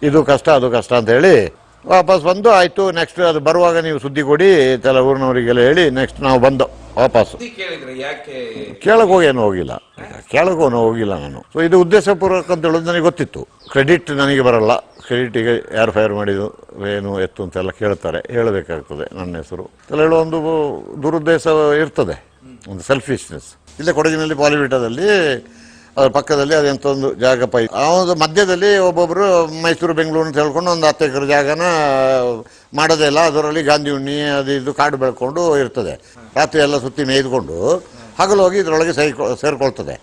ಇದು ಕಷ್ಟ ಅದು ಕಷ್ಟ ಅಂತ ಹೇಳಿ ವಾಪಸ್ ಬಂದು ಆಯ್ತು. ನೆಕ್ಸ್ಟ್ ಅದು ಬರುವಾಗ ನೀವು ಸುದ್ದಿ ಕೊಡಿ ಎಲ್ಲ ಊರಿನವರಿಗೆಲ್ಲ ಹೇಳಿ ನೆಕ್ಸ್ಟ್ ನಾವು ಬಂದು ವಾಪಸ್ಸು. ಕೇಳಕ್ಕೂ ಏನು ಹೋಗಿಲ್ಲ ನಾನು. ಸೊ ಇದು ಉದ್ದೇಶಪೂರ್ವಕ ಅಂತ ಹೇಳೋದು ನನಗೆ ಗೊತ್ತಿತ್ತು. ಕ್ರೆಡಿಟ್ ನನಗೆ ಬರಲ್ಲ, ಕ್ರೆಡಿಟಿಗೆ ಯಾರು ಫೈರ್ ಮಾಡಿದ್ದು ಏನು ಎತ್ತು ಅಂತೆಲ್ಲ ಕೇಳ್ತಾರೆ, ಹೇಳಬೇಕಾಗ್ತದೆ ನನ್ನ ಹೆಸರು ಎಲ್ಲ ಹೇಳೋ ಒಂದು ದುರುದ್ದೇಶ ಇರ್ತದೆ, ಒಂದು ಸೆಲ್ಫಿಶ್ನೆಸ್. ಇಲ್ಲೇ ಕೊಡಗಿನಲ್ಲಿ ಪಾಲಿವಿಟಾದಲ್ಲಿ ಅದ್ರ ಪಕ್ಕದಲ್ಲಿ ಅದೆಂತ ಒಂದು ಜಾಗ ಆ ಒಂದು ಮಧ್ಯದಲ್ಲಿ ಒಬ್ಬೊಬ್ಬರು ಮೈಸೂರು ಬೆಂಗಳೂರು ಅಂತ ಹೇಳ್ಕೊಂಡು ಒಂದು 10 ಎಕರೆ ಜಾಗನ ಮಾಡೋದೇ ಇಲ್ಲ, ಅದರಲ್ಲಿ ಗಾಂಧಿ ಉಣ್ಣಿ ಅದು ಇದು ಕಾಡು ಬೆಳ್ಕೊಂಡು ಇರ್ತದೆ. ರಾತ್ರಿ ಎಲ್ಲ ಸುತ್ತಿ ಮೇಯ್ದುಕೊಂಡು ಹಗಲು ಹೋಗಿ ಇದರೊಳಗೆ ಸೇರ್ಕೊಳ್ತದೆ.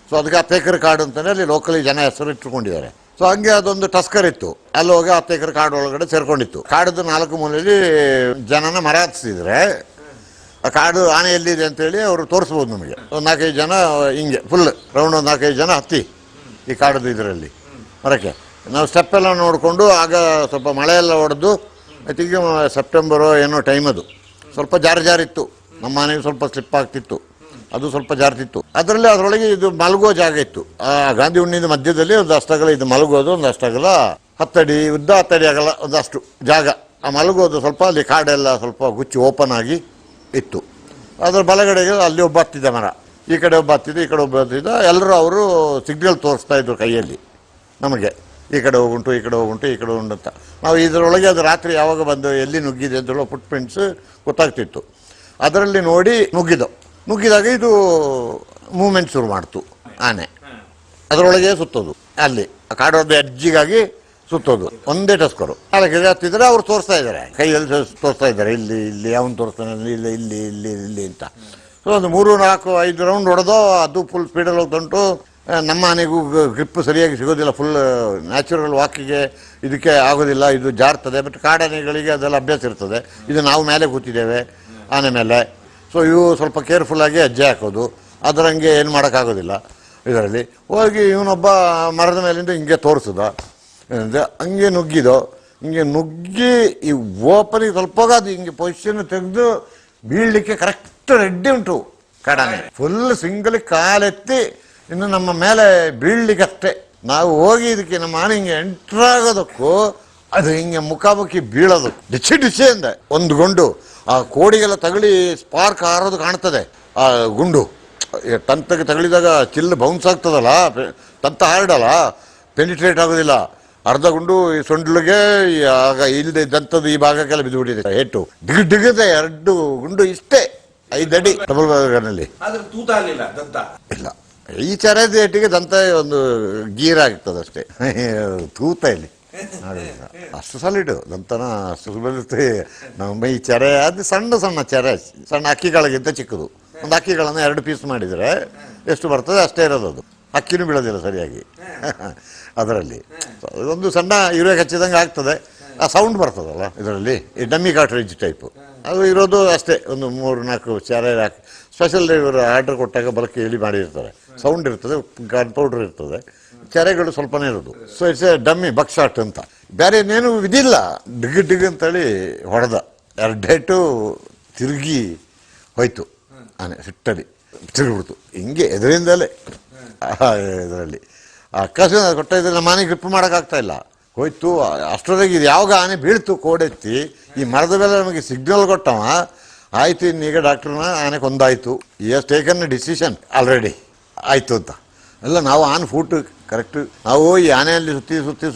ಸೊ ಅದಕ್ಕೆ 10 ಎಕರೆ ಕಾಡು ಅಂತಲೇ ಅಲ್ಲಿ ಲೋಕಲಿ ಜನ ಹೆಸರು ಇಟ್ಟುಕೊಂಡಿದ್ದಾರೆ. ಸೊ ಹಂಗೆ ಅದೊಂದು ಟಸ್ಕರ್ ಇತ್ತು, ಅಲ್ಲಿ ಹೋಗಿ 10 ಎಕರೆ ಕಾಡು ಒಳಗಡೆ ಸೇರ್ಕೊಂಡಿತ್ತು. ಕಾಡದ್ದು 4 ಮೂಲೆಯಲ್ಲಿ ಜನನ ಮರ ಹತ್ತಿಸಿದ್ರೆ ಆ ಕಾಡು ಆನೆ ಎಲ್ಲಿದೆ ಅಂತೇಳಿ ಅವರು ತೋರಿಸ್ಬೋದು ನಮಗೆ. ಒಂದು 4-5 ಜನ ಹಿಂಗೆ ಫುಲ್ ರೌಂಡ್ ಒಂದು 4-5 ಜನ ಹತ್ತಿ ಈ ಕಾಡದ್ದು ಇದರಲ್ಲಿ ಮರಕ್ಕೆ ನಾವು ಸ್ಟೆಪ್ ಎಲ್ಲ ನೋಡಿಕೊಂಡು. ಆಗ ಸ್ವಲ್ಪ ಮಳೆ ಎಲ್ಲ ಹೊಡೆದು ಐ ಥಿಂಕ್ ಸೆಪ್ಟೆಂಬರು ಏನೋ ಟೈಮ್ ಅದು. ಸ್ವಲ್ಪ ಜಾರಿತ್ತು, ನಮ್ಮ ಮನೆಗೆ ಸ್ವಲ್ಪ ಸ್ಲಿಪ್ ಆಗ್ತಿತ್ತು, ಅದು ಸ್ವಲ್ಪ ಜಾರ್ತಿತ್ತು. ಅದರೊಳಗೆ ಇದು ಮಲಗುವ ಜಾಗ ಇತ್ತು. ಆ ಗಾಂಧಿ ಹುಣ್ಣಿದ ಮಧ್ಯದಲ್ಲಿ ಒಂದು ಅಷ್ಟಗಲ ಇದು ಮಲಗೋದು, ಒಂದು ಅಷ್ಟಗಲ 10 ಅಡಿ ಉದ್ದ 10 ಅಡಿ ಆಗಲ್ಲ ಒಂದಷ್ಟು ಜಾಗ. ಆ ಮಲಗೋದು ಸ್ವಲ್ಪ ಅಲ್ಲಿ ಕಾಡೆಲ್ಲ ಸ್ವಲ್ಪ ಗುಚ್ಚಿ ಓಪನ್ ಆಗಿ ಇತ್ತು. ಅದರ ಬಲಗಡೆಗೆ ಅಲ್ಲಿ ಒಬ್ಬ ಹತ್ತಿದ್ದ ಮರ, ಈ ಕಡೆ ಒಬ್ಬ ಹತ್ತಿದ್ದ, ಈ ಕಡೆ ಒಬ್ಬ ಹತ್ತಿದ್ದ. ಎಲ್ಲರೂ ಅವರು ಸಿಗ್ನಲ್ ತೋರಿಸ್ತಾ ಇದ್ರು ಕೈಯಲ್ಲಿ ನಮಗೆ, ಈ ಕಡೆ ಹೋಗುಂಟು ಈ ಕಡೆ ಹೋಗುಂಟು ಈ ಕಡೆ ಉಂಟು ಅಂತ. ನಾವು ಇದರೊಳಗೆ ಅದು ರಾತ್ರಿ ಯಾವಾಗ ಬಂದು ಎಲ್ಲಿ ನುಗ್ಗಿದೆ ಅಂತ ಹೇಳೋ ಫುಟ್ ಪ್ರಿಂಟ್ಸ್ ಗೊತ್ತಾಗ್ತಿತ್ತು. ಅದರಲ್ಲಿ ನೋಡಿ ನುಗ್ಗಿದಾಗ ಇದು ಮೂವ್ಮೆಂಟ್ ಶುರು ಮಾಡ್ತು ಆನೆ. ಅದರೊಳಗೆ ಸುತ್ತೋದು, ಅಲ್ಲಿ ಕಾಡೋದು ಎಡ್ಜಿಗಾಗಿ ಸುತ್ತೋದು, ಒಂದೇ ಟಸ್ಕರು. 4 ಎಕರೆ ಹತ್ತಿದ್ರೆ ಅವ್ರು ತೋರಿಸ್ತಾ ಇದ್ದಾರೆ, ಕೈಯಲ್ಲಿ ತೋರಿಸ್ತಾ ಇದ್ದಾರೆ, ಇಲ್ಲಿ ಅವನು ತೋರಿಸ್ತಾನೆ, ಇಲ್ಲಿ ಅಂತ. ಸೊ ಒಂದು 3-4-5 ರೌಂಡ್ ಹೊಡೆದೋ ಅದು ಫುಲ್ ಸ್ಪೀಡಲ್ಲಿ ಹೋಗ್ತುಂಟು. ನಮ್ಮ ಆನೆಗೂ ಗ್ರಿಪ್ ಸರಿಯಾಗಿ ಸಿಗೋದಿಲ್ಲ, ಫುಲ್ ನ್ಯಾಚುರಲ್ ವಾಕಿಗೆ ಇದಕ್ಕೆ ಆಗೋದಿಲ್ಲ, ಇದು ಜಾರ್ತದೆ. ಬಟ್ ಕಾಡಾನೆಗಳಿಗೆ ಅದೆಲ್ಲ ಅಭ್ಯಾಸ ಇರ್ತದೆ. ಇದು ನಾವು ಮೇಲೆ ಕೂತಿದ್ದೇವೆ ಆನೆ ಮೇಲೆ, ಸೊ ಇವು ಸ್ವಲ್ಪ ಕೇರ್ಫುಲ್ಲಾಗಿ ಹೆಜ್ಜೆ ಹಾಕೋದು, ಅದರಂಗೆ ಏನು ಮಾಡೋಕ್ಕಾಗೋದಿಲ್ಲ. ಇದರಲ್ಲಿ ಹೋಗಿ ಇವನೊಬ್ಬ ಮರದ ಮೇಲಿಂದ ಹಿಂಗೆ ತೋರಿಸಿದ, ಹಂಗೆ ಹಿಂಗೆ ನುಗ್ಗಿ ಈ ಓಪನಿಗೆ ಸ್ವಲ್ಪ ಅದು ಹಿಂಗೆ ಪೊಸಿಷನ್ ತೆಗೆದು ಬೀಳಲಿಕ್ಕೆ ಕರೆಕ್ಟ್ ರೆಡ್ಡಿ ಉಂಟು ಕಾಡಾನೆ. ಫುಲ್ ಸಿಂಗಲ್ ಕಾಲೆತ್ತಿ ಇನ್ನು ನಮ್ಮ ಮೇಲೆ ಬೀಳಲಿಕ್ಕಷ್ಟೇ. ನಾವು ಹೋಗಿ ಇದಕ್ಕೆ ನಮ್ಮ ಆನೆ ಹಿಂಗೆ ಎಂಟ್ರಾಗೋದಕ್ಕೂ ಅದು ಹಿಂಗೆ ಮುಖಾಮುಖಿ ಬೀಳೋದು, ಡಿಚ್ಚಿ ಅಂದೆ ಒಂದು ಗುಂಡು. ಆ ಕೋಡಿಗೆಲ್ಲ ತಗಲಿ ಸ್ಪಾರ್ಕ್ ಹಾರೋದು ಕಾಣ್ತದೆ. ಆ ಗುಂಡು ತಂತಗೆ ತಗಲಿದಾಗ ಚಿಲ್ಲು ಬೌನ್ಸ್ ಆಗ್ತದಲ್ಲ, ತಂತ ಹಾರ್ಡಲ್ಲ, ಪೆನಿಟ್ರೇಟ್ ಆಗೋದಿಲ್ಲ. ಅರ್ಧ ಗುಂಡು ಈ ಸೊಂಡ್ಲಿಗೆ ಆಗ ಇಲ್ಲದೆ ಇದ್ದಂಥದ್ದು ಈ ಭಾಗಕ್ಕೆಲ್ಲ ಬಿದ್ದುಬಿಟ್ಟಿದೆ. ಏಟು ಡಿಗದೆ 2 ಗುಂಡು ಇಷ್ಟೇ 5 ಅಡಿ ಡಬಲ್ ಬಾರ್ಗರ್ನಲ್ಲಿ ಇಲ್ಲ. ಈ ಚರದ ಏಟಿಗೆ ದಂತ ಒಂದು ಗೀರ ಆಗ್ತದೆ ಅಷ್ಟೇ, ತೂತ ಇಲ್ಲಿ ಅಷ್ಟು ಸಾಲಿಡ್ ದಂತನ ಅಷ್ಟು ಬರುತ್ತೆ. ನಮ್ಮ ಈ ಚೆರೆ ಅದು ಸಣ್ಣ ಚೆರೆ, ಸಣ್ಣ ಅಕ್ಕಿಗಳಿಗಿಂತ ಚಿಕ್ಕದು. ಒಂದು ಅಕ್ಕಿಗಳನ್ನು 2 ಪೀಸ್ ಮಾಡಿದರೆ ಎಷ್ಟು ಬರ್ತದೆ ಅಷ್ಟೇ ಇರೋದು. ಅದು ಅಕ್ಕಿನೂ ಬೀಳೋದಿಲ್ಲ ಸರಿಯಾಗಿ ಅದರಲ್ಲಿ. ಒಂದು ಸಣ್ಣ ಯೂರಿಯಾಗೆ ಹಚ್ಚಿದಂಗೆ ಆಗ್ತದೆ. ಆ ಸೌಂಡ್ ಬರ್ತದಲ್ಲ ಇದರಲ್ಲಿ, ಈ ಡಮ್ಮಿ ಕಾಟ್ರೇಜ್ ಟೈಪು ಅದು ಇರೋದು ಅಷ್ಟೇ. ಒಂದು 3-4 ಚೆರೆ ಹಾಕಿ ಸ್ಪೆಷಲ್ ಇವರು ಆರ್ಡರ್ ಕೊಟ್ಟಾಗ ಬಲಕ್ಕೆ ಹೇಳಿ ಮಾಡಿರ್ತಾರೆ. ಸೌಂಡ್ ಇರ್ತದೆ, ಗನ್ ಪೌಡ್ರ್ ಇರ್ತದೆ, ಚೆರೆಗಳು ಸ್ವಲ್ಪನೇ ಇರೋದು. So it's A dummy buck shot ಅಂತ. ಬೇರೆ ಇನ್ನೇನು ಇದಿಲ್ಲ. ಡಿಗ್ ಅಂತೇಳಿ ಹೊಡೆದ, 2 ಡೇಟು ತಿರುಗಿ ಹೋಯ್ತು ಆನೆ, ಸಿಟ್ಟಲ್ಲಿ ತಿರುಗಿಬಿಡ್ತು ಹಿಂಗೆ ಎದುರಿಂದಲೇ. ಇದರಲ್ಲಿ ಅಕಸ್ಮಾತ್ ಕೊಟ್ಟಿದ್ರೆ ನಮ್ಮ ಆನೆ ಗ್ರಿಪ್ ಮಾಡೋಕ್ಕಾಗ್ತಾ ಇಲ್ಲ, ಹೋಯ್ತು. ಅಷ್ಟರೊಳಗೆ ಇದು ಯಾವಾಗ ಆನೆ ಬೀಳ್ತು ಕೋಡೆತ್ತಿ ಈ ಮರದ ಮೇಲೆ ನಮಗೆ ಸಿಗ್ನಲ್ ಕೊಟ್ಟವ, ಆಯ್ತು ಇನ್ನೀಗ ಡಾಕ್ಟ್ರನ್ನ ಆನೆ ಕೊಂದಾಯ್ತು, ಈ ಹಸ್ ಟೇಕನ್ ಡಿಸಿಷನ್ ಆಲ್ರೆಡಿ ಆಯಿತು ಅಂತ. ಎಲ್ಲ ನಾವು ಆನೆ ಫೂಟ್ ಕರೆಕ್ಟ್ ನಾವು ಈ ಆನೆಯಲ್ಲಿ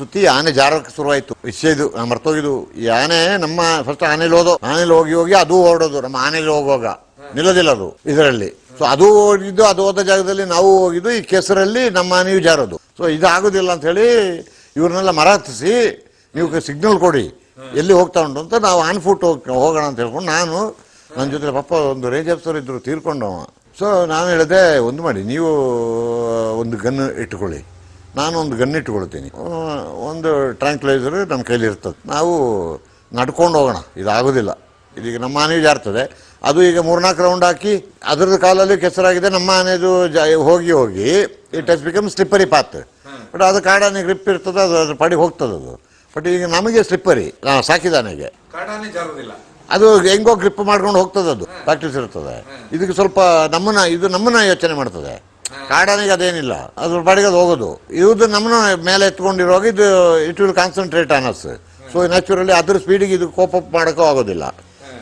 ಸುತ್ತಿ ಆನೆ ಜಾರಕ್ಕೆ ಶುರುವಾಯಿತು. ವಿಷಯ ಇದು ನಾವು ಮರ್ತೋಗಿದ್ದು. ಈ ಆನೆ ನಮ್ಮ ಫಸ್ಟ್ ಆನೆಯಲ್ಲಿ ಆನೆಯಲ್ಲಿ ಹೋಗಿ ಅದು ಓಡೋದು. ನಮ್ಮ ಆನೆಯಲ್ಲಿ ಹೋಗುವಾಗ ನಿಲ್ಲೋದಿಲ್ಲ ಅದು ಇದರಲ್ಲಿ. ಸೊ ಅದು ಹೋಗಿದ್ದು, ಅದು ಹೋದ ಜಾಗದಲ್ಲಿ ನಾವು ಹೋಗಿದ್ದು, ಈ ಕೆಸರಲ್ಲಿ ನಮ್ಮ ಆನೆಯು ಜಾರೋದು. ಸೊ ಇದು ಆಗೋದಿಲ್ಲ ಅಂತ ಹೇಳಿ ಇವ್ರನ್ನೆಲ್ಲ ಮರ ಹತ್ತಿಸಿ ನೀವು ಸಿಗ್ನಲ್ ಕೊಡಿ ಎಲ್ಲಿ ಹೋಗ್ತಾ ಉಂಟು ಅಂತ. ನಾವು ಆನ್ ಫುಟ್ ಹೋಗೋಣ ಅಂತ ಹೇಳ್ಕೊಂಡು ನನ್ನ ಜೊತೆ ಪಾಪ ಒಂದು ರೇಂಜ್ ಆಫೀಸರ್ ಇದ್ರು, ತೀರ್ಕೊಂಡವ. ಸೊ ನಾನು ಹೇಳಿದೆ, ಒಂದು ಮಾಡಿ ನೀವು ಒಂದು ಗನ್ ಇಟ್ಕೊಳ್ಳಿ, ನಾನು ಒಂದು ಗನ್ ಇಟ್ಕೊಳ್ತೀನಿ, ಒಂದು ಟ್ರ್ಯಾಂಕ್ಲೈಸರ್ ನನ್ನ ಕೈಲಿ ಇರ್ತದೆ, ನಾವು ನಡ್ಕೊಂಡು ಹೋಗೋಣ, ಇದಾಗೋದಿಲ್ಲ ಇದೀಗ ನಮ್ಮ ಆನೆಯು ಜಾರ್ತದೆ. ಅದು ಈಗ 3-4 ರೌಂಡ್ ಹಾಕಿ ಅದರದ್ದು ಕಾಲಲ್ಲಿ ಕೆಸರಾಗಿದೆ, ನಮ್ಮ ಆನೆದು ಹೋಗಿ ಹೋಗಿ it has become slippery path. But ಅದು ಕಾಡಾನೆ ಗ್ರಿಪ್ ಇರ್ತದೆ, ಅದು ಅದ್ರ ಪಡಿ ಹೋಗ್ತದೆ ಅದು. ಬಟ್ ಈಗ ನಮಗೆ ಸ್ಲಿಪ್ಪರಿ, ಸಾಕಿದಾನೆಗೆ ಅದು ಹೆಂಗೋ ಗ್ರಿಪ್ ಮಾಡ್ಕೊಂಡು ಹೋಗ್ತದೆ, ಅದು ಪ್ರಾಕ್ಟೀಸ್ ಇರ್ತದೆ. ಇದಕ್ಕೆ ಸ್ವಲ್ಪ ನಮ್ಮನ್ನ ಯೋಚನೆ ಮಾಡ್ತದೆ. ಕಾಡಾನೆಗೆ ಅದೇನಿಲ್ಲ, ಅದ್ರ ಪಾಡಿಗೆ ಅದು ಹೋಗೋದು. ಇದು ನಮ್ಮನ್ನ ಮೇಲೆ ಎತ್ಕೊಂಡಿರುವಾಗ ಇದು it will concentrate on us. So naturally ಅದ್ರ ಸ್ಪೀಡಿಗೆ ಇದು ಕೋಪ್ ಅಪ್ ಮಾಡೋಕ್ಕೂ ಆಗೋದಿಲ್ಲ.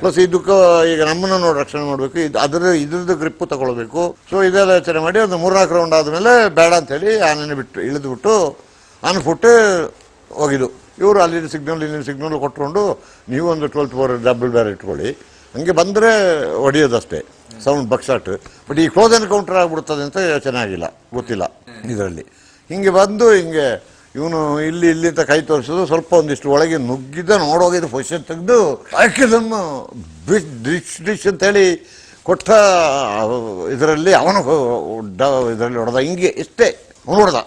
ಪ್ಲಸ್ ಇದಕ್ಕೂ ಈಗ ನಮ್ಮನ್ನು ನೋಡಿ ರಕ್ಷಣೆ ಮಾಡಬೇಕು, ಇದ್ರದ್ದು ಗ್ರಿಪ್ಪು ತಗೊಳ್ಬೇಕು. ಸೊ ಇದೆಲ್ಲ ಯೋಚನೆ ಮಾಡಿ ಒಂದು 3-4 ರೌಂಡ್ ಆದಮೇಲೆ ಬೇಡ ಅಂತೇಳಿ ಆನೆನ ಇಳಿದ್ಬಿಟ್ಟು ಆನೆ ಫುಟ್ಟು ಹೋಗಿದ್ದು. ಇವರು ಅಲ್ಲಿನ ಸಿಗ್ನಲ್ ಕೊಟ್ಕೊಂಡು ನೀವು ಒಂದು 12th ಬೋರ್ ಡಬಲ್ ಬೇರೆ ಇಟ್ಕೊಳ್ಳಿ, ಹಂಗೆ ಬಂದರೆ ಹೊಡಿಯೋದಷ್ಟೇ ಸೌಂಡ್ ಬಕ್ಸಾಟ್. ಬಟ್ ಈ ಕ್ಲೋಸ್ ಎನ್ಕೌಂಟರ್ ಆಗಿಬಿಡ್ತದೆ ಅಂತ ಯೋಚನೆ ಆಗಿಲ್ಲ, ಗೊತ್ತಿಲ್ಲ ಇದರಲ್ಲಿ. ಹಿಂಗೆ ಬಂದು ಹಿಂಗೆ ಇವನು ಇಲ್ಲಿ ಅಂತ ಕೈ ತೋರಿಸೋದು, ಸ್ವಲ್ಪ ಒಂದಿಷ್ಟು ಒಳಗೆ ನುಗ್ಗಿದ್ದ ನೋಡೋಗಿದ್ದು ಪೊಸಿಷನ್ ತೆಗೆದು ಆಯ್ಕೆದನ್ನು ಡಿಶ್ ಅಂತೇಳಿ ಕೊಟ್ಟ ಇದರಲ್ಲಿ ಅವನು ಇದರಲ್ಲಿ ಹೊಡೆದ. ಹಿಂಗೆ ಇಷ್ಟೇ ಅವನು ಹೊಡೆದ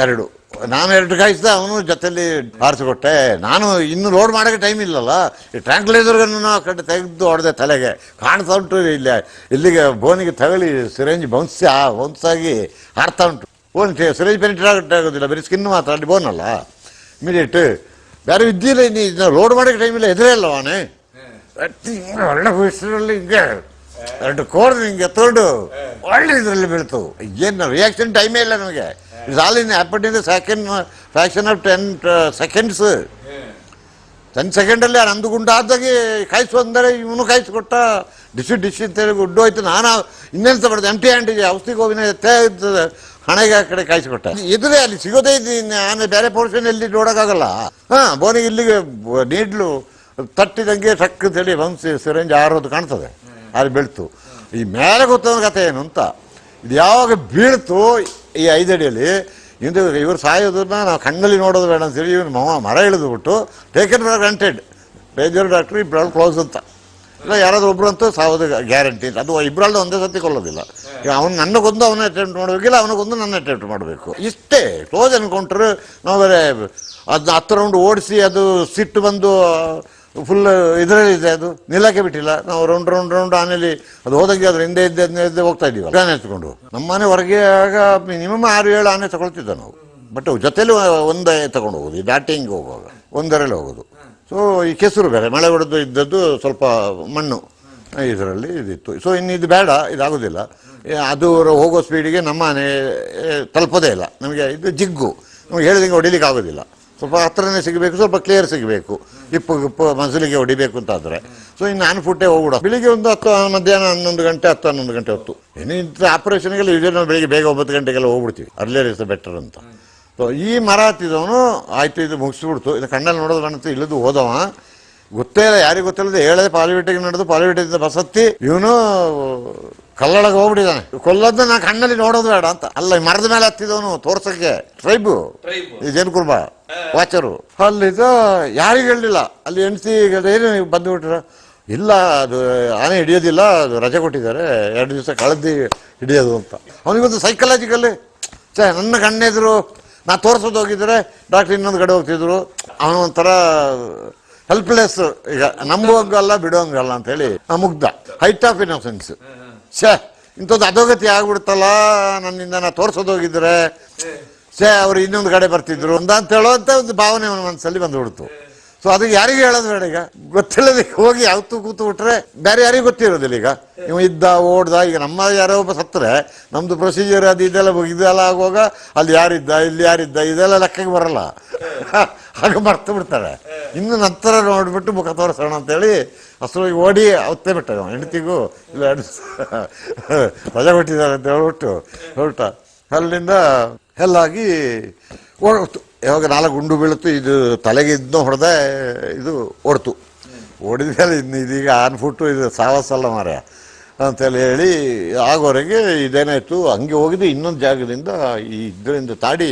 2. ನಾನು 2 ಕಾಯಿಸ್ದೆ, ಅವನು ಜೊತೆಯಲ್ಲಿ ಹಾರಿಸಿಕೊಟ್ಟೆ. ನಾನು ಇನ್ನು ಲೋಡ್ ಮಾಡೋಕ್ಕೆ ಟೈಮ್ ಇಲ್ಲಲ್ಲ, ಈ ಟ್ರ್ಯಾಂಕ್ಲೈಸರ್ಗನ್ನು ಆ ಕಡೆ ತೆಗೆದು ಹೊಡೆದೆ ತಲೆಗೆ. ಕಾಣ್ತಾ ಉಂಟು ಇಲ್ಲಿಗೆ ಬೋನಿಗೆ ತಗಲಿ ಸಿರೇಂಜ್ ಬೌನ್ಸಾಗಿ ಹಾರ್ತಾ ಉಂಟು. ಸಿರೇಂಜ್ ಪೆನಿಟ್ರೇಟ್ ಆಗೋದಿಲ್ಲ, ಬರೀ ಸ್ಕಿನ್ ಮಾತ್ರ, ಅಲ್ಲಿ ಬೋನ್ ಅಲ್ಲ ಇಮಿಡಿಯೇಟ್. ಬೇರೆ ವಿದ್ಯೆಲ್ಲ ಇನ್ನು ಲೋಡ್ ಮಾಡೋಕ್ಕೆ ಟೈಮ್ ಇಲ್ಲ, ಎದುರೇ ಅಲ್ಲ ಅವನೇ. ಒಳ್ಳೆ ಹುಷರಲ್ಲಿ ಹಿಂಗೆ 2 ಕೋರ್ ಹಿಂಗೆ ಎತ್ಕೊಂಡು ಒಳ್ಳೆ ಇದರಲ್ಲಿ ಬೀಳ್ತು. ಏನು ರಿಯಾಕ್ಷನ್ ಟೈಮೇ ಇಲ್ಲ ನಮಗೆ. It's all in happen in the faction of 10 seconds. 10 ಸೆಕೆಂಡಲ್ಲಿ ನಂದು ಗುಂಡಾದಾಗೆ ಕಾಯಿಸುವಂದರೆ ಇವನು ಕಾಯಿಸ್ಕೊಟ್ಟ. ಡಿಶ್ ಅಂತೇಳಿ ಗುಡ್ಡು ಹೋಯ್ತು. ನಾನು ಇನ್ನೆಂತ ಮಾಡಿದೆ, ಎಂಟಿ ಹ್ಯಾಂಡಿಗೆ ಔಷಧಿ ಗೋವಿನ ಎತ್ತೇ ಇರ್ತದೆ, ಹಣೆಗೆ ಆ ಕಡೆ ಕಾಯಿಸ್ಕೊಟ್ಟ. ಎದುರೇ ಅಲ್ಲಿ ಸಿಗೋದೇ ಇದ್ದೀನಿ, ಆನೆ ಬೇರೆ ಪೋರ್ಷನ್ ಎಲ್ಲಿ ನೋಡೋಕ್ಕಾಗಲ್ಲ. ಬೋನಿಗೆ ಇಲ್ಲಿಗೆ ನೀಡ್ಲು ತಟ್ಟಿದಂಗೆ ಟಕ್ ಅಂತೇಳಿ ಸಿರೇಂಜ್ ಆರೋದು ಕಾಣ್ತದೆ, ಅಲ್ಲಿ ಬೀಳ್ತು. ಈ ಮೇಲೆ ಗೊತ್ತದ ಕಥೆ ಏನು ಅಂತ. ಇದು ಯಾವಾಗ ಬೀಳ್ತು ಈ 5 ಅಡಿಯಲ್ಲಿ, ಇವರು ಸಾಯೋದನ್ನ ನಾವು ಕಣ್ಣಲ್ಲಿ ನೋಡೋದು ಬೇಡ ಅಂತೇಳಿ ಇವನು ಮರ ಇಳಿದ್ಬಿಟ್ಟು taken for granted, major doctor ಇಬ್ಬರು ಕ್ಲೋಸ್ ಅಂತ. ಇಲ್ಲ ಯಾರಾದ್ರೂ ಒಬ್ರು ಅಂತೂ ಸಾಯೋದು ಗ್ಯಾರಂಟಿ. ಅದು ಇಬ್ಬರಲ್ಲೂ ಒಂದೇ ಸತಿ ಕೊಲ್ಲೋದಿಲ್ಲ. ಈಗ ಅವ್ನು ನನಗೊಂದು ಅವನ ಅಟೆಂಪ್ಟ್ ಮಾಡಬೇಕಿಲ್ಲ, ಅವನಿಗೊಂದು ನನ್ನ ಅಟೆಂಪ್ಟ್ ಮಾಡಬೇಕು, ಇಷ್ಟೇ. ಕ್ಲೋಸ್ ಎನ್ಕೌಂಟ್ರ್ ನಾವು ಬೇರೆ ಅದನ್ನ 10 ರೌಂಡ್ ಓಡಿಸಿ ಅದು ಸಿಟ್ಟು ಬಂದು ಫುಲ್ ಇದರಲ್ಲಿದೆ, ಅದು ನಿಲ್ಲಕ್ಕೆ ಬಿಟ್ಟಿಲ್ಲ. ನಾವು ರೌಂಡ್ ಆನೆಯಲ್ಲಿ ಅದು ಹೋದಂಗೆ ಅದ್ರ ಹಿಂದೆ ಇದ್ದೇ ಹೋಗ್ತಾ ಇದ್ದೀವಿ ಆನೆ ಎತ್ಕೊಂಡು. ನಮ್ಮನೆ ಹೊರಗೆ ಆಗ ಮಿನಿಮಮ್ 6-7 ಆನೆ ತಗೊಳ್ತಿದ್ದ ನಾವು. ಬಟ್ ಜೊತೆಲಿ ಒಂದೇ ತಗೊಂಡು ಹೋಗೋದು, ಈ ಬ್ಯಾಟಿಂಗ್ ಹೋಗುವಾಗ ಒಂದರಲ್ಲಿ ಹೋಗೋದು. ಸೊ ಈ ಕೆಸರು ಬೇರೆ, ಮಳೆ ಹೊಡೆದು ಇದ್ದದ್ದು ಸ್ವಲ್ಪ ಮಣ್ಣು ಇದರಲ್ಲಿ ಇದಿತ್ತು. ಸೊ ಇನ್ನು ಇದು ಬೇಡ, ಇದಾಗೋದಿಲ್ಲ. ಅದು ಹೋಗೋ ಸ್ಪೀಡಿಗೆ ನಮ್ಮ ಆನೆ ತಲುಪೋದೇ ಇಲ್ಲ. ನಮಗೆ ಇದು ಜಿಗ್ಗು, ನಮ್ಗೆ ಹೇಳಿದಂಗೆ ಹೊಡಿಲಿಕ್ಕೆ ಆಗೋದಿಲ್ಲ. ಸ್ವಲ್ಪ ಹತ್ರನೇ ಸಿಗಬೇಕು, ಸ್ವಲ್ಪ ಕ್ಲಿಯರ್ ಸಿಗಬೇಕು, ಇಪ್ಪು ಮಸಲಿಗೆ ಹೊಡಿಬೇಕು ಅಂತಾದರೆ. ಸೊ ಇನ್ನು ನಾನು ಫುಟ್ಟೆ ಹೋಗ್ಬಿಡ. ಬೆಳಿಗ್ಗೆ ಒಂದು 10 ಮಧ್ಯಾಹ್ನ 11 ಗಂಟೆ 10-11 ಗಂಟೆ ಹೊತ್ತು. ಇನ್ನು ಇಂಥ ಆಪರೇಷನ್ಗೆಲ್ಲ ಯೂಶಲಿ ನಾವು ಬೆಳಿಗ್ಗೆ ಬೇಗ 9 ಗಂಟೆಗೆಲ್ಲ ಹೋಗ್ಬಿಡ್ತೀವಿ, ಅರ್ಲಿಯರ್ ಇಸ್ ಬೆಟರ್ ಅಂತ. ಸೊ ಈ ಮರ ಹತ್ತಿದವನು ಆಯ್ತು, ಇದು ಮುಗಿಸ್ಬಿಡ್ತು, ಇದು ಕಣ್ಣಲ್ಲಿ ನೋಡೋದು ಕಾಣುತ್ತೆ, ಇಲ್ಲದು ಹೋದವ ಗೊತ್ತೇ ಇಲ್ಲ, ಯಾರಿಗೂ ಗೊತ್ತಿಲ್ಲದೆ ಹೇಳದೆ ಪಾಲಿವಿಟಿಗೆ ನಡೆದು ಪಾಲಿವಿಟಿಂದ ಬಸ್ ಹತ್ತಿ ಇವನು ಕಲ್ಲೊಳಗೆ ಹೋಗ್ಬಿಟ್ಟಿದ್ದಾನೆ. ಕೊಲ್ಲೋದನ್ನ ನಾ ಕಣ್ಣಲ್ಲಿ ನೋಡೋದು ಬೇಡ ಅಂತ. ಅಲ್ಲ, ಮರದ ಮೇಲೆ ಹತ್ತಿದವನು ತೋರ್ಸಕ್ಕೆ ಟ್ರೈಬು ಈ ಜೇನು ಕುರುಬ ವಾಚರು. ಅಲ್ಲಿದ ಯಾರಿಗೂ ಹೇಳಲಿಲ್ಲ. ಅಲ್ಲಿ ಹೆಂಡತಿ ಏನು ಬಂದುಬಿಟ್ರ, ಇಲ್ಲ ಅದು ಆನೆ ಹಿಡಿಯೋದಿಲ್ಲ, ಅದು ರಜೆ ಕೊಟ್ಟಿದ್ದಾರೆ, 2 ದಿವಸ ಕಳೆದು ಹಿಡಿಯೋದು ಅಂತ. ಅವನಿಗೊಂದು ಸೈಕಲಾಜಿಕಲ್ಲಿ ನನ್ನ ಕಣ್ಣೆದ್ರು ನಾ ತೋರಿಸೋದು ಹೋಗಿದ್ರೆ ಡಾಕ್ಟ್ರ್ ಇನ್ನೊಂದು ಕಡೆ ಹೋಗ್ತಿದ್ರು. ಅವನು ಒಂಥರ ಹೆಲ್ಪ್ಲೆಸ್, ಈಗ ನಂಬುವಂಗಲ್ಲ ಬಿಡುವಂಗಲ್ಲ ಅಂತೇಳಿ ಮುಗ್ಧ, ಹೈಟ್ ಆಫ್ ಇನ್ನೋಸೆನ್ಸ್. ಇಂಥದ್ದು ಅಧೋಗತಿ ಆಗ್ಬಿಡ್ತಲ್ಲ ನನ್ನಿಂದ, ನಾ ತೋರ್ಸೋದು ಹೋಗಿದ್ರೆ ಅವ್ರು ಇನ್ನೊಂದು ಕಡೆ ಬರ್ತಿದ್ರು ಅಂತ ಹೇಳೋಂಥ ಒಂದು ಭಾವನೆ ಅವನ ಮನಸ್ಸಲ್ಲಿ ಬಂದುಬಿಡ್ತು. ಸೊ ಅದಕ್ಕೆ ಯಾರಿಗೂ ಹೇಳೋದು ಬೇಡ. ಈಗ ಗೊತ್ತಿಲ್ಲದಕ್ಕೆ ಹೋಗಿ ಯಾವತ್ತೂ ಕೂತು ಬಿಟ್ರೆ ಬೇರೆ ಯಾರಿಗೂ ಗೊತ್ತಿರೋದಿಲ್ಲ. ಈಗ ಇವ ಇದ್ದ ಓಡ್ದ, ಈಗ ನಮ್ಮ ಯಾರೋ ಒಬ್ಬ ಸತ್ತರೆ ನಮ್ದು ಪ್ರೊಸೀಜರ್ ಅದು ಇದೆಲ್ಲ ಆಗುವಾಗ ಅಲ್ಲಿ ಯಾರಿದ್ದ ಇಲ್ಲಿ ಯಾರಿದ್ದ ಇದೆಲ್ಲ ಲೆಕ್ಕಕ್ಕೆ ಬರಲ್ಲ, ಹಾಗೆ ಮರ್ತು ಬಿಡ್ತಾರೆ. ಇನ್ನು ನಂತರ ನೋಡ್ಬಿಟ್ಟು ಮುಖ ತೋರಿಸೋಣ ಅಂತೇಳಿ ಅಷ್ಟೊಳಗೆ ಓಡಿ ಅವತ್ತೇ ಬಿಟ್ಟ. ಹೆಂಡತಿಗೂ ಇಲ್ಲ ರಜೆ ಕೊಟ್ಟಿದ್ದಾರೆ ಅಂತ ಹೇಳ್ಬಿಟ್ಟು ಹೊರಟ. ಅಲ್ಲಿಂದ ಎಲ್ಲಾಗಿ ಓಡ್ತು. ಯಾವಾಗ 4 ಗುಂಡು ಬೀಳುತ್ತು, ಇದು ತಲೆಗೆ ಇದನ್ನೂ ಹೊಡೆದ, ಇದು ಓಡ್ತು. ಓಡಿದ ಮೇಲೆ ಇದೀಗ ಆನ್ಫುಟ್ಟು ಇದು ಸಾವಸಲ್ಲ ಮಾರ್ಯ ಅಂತೇಳಿ ಹೇಳಿ ಆಗೋವರೆಗೆ ಇದೇನಾಯಿತು. ಹಂಗೆ ಹೋಗಿದ್ದು ಇನ್ನೊಂದು ಜಾಗದಿಂದ ಈ ಇದರಿಂದ ತಾಡಿ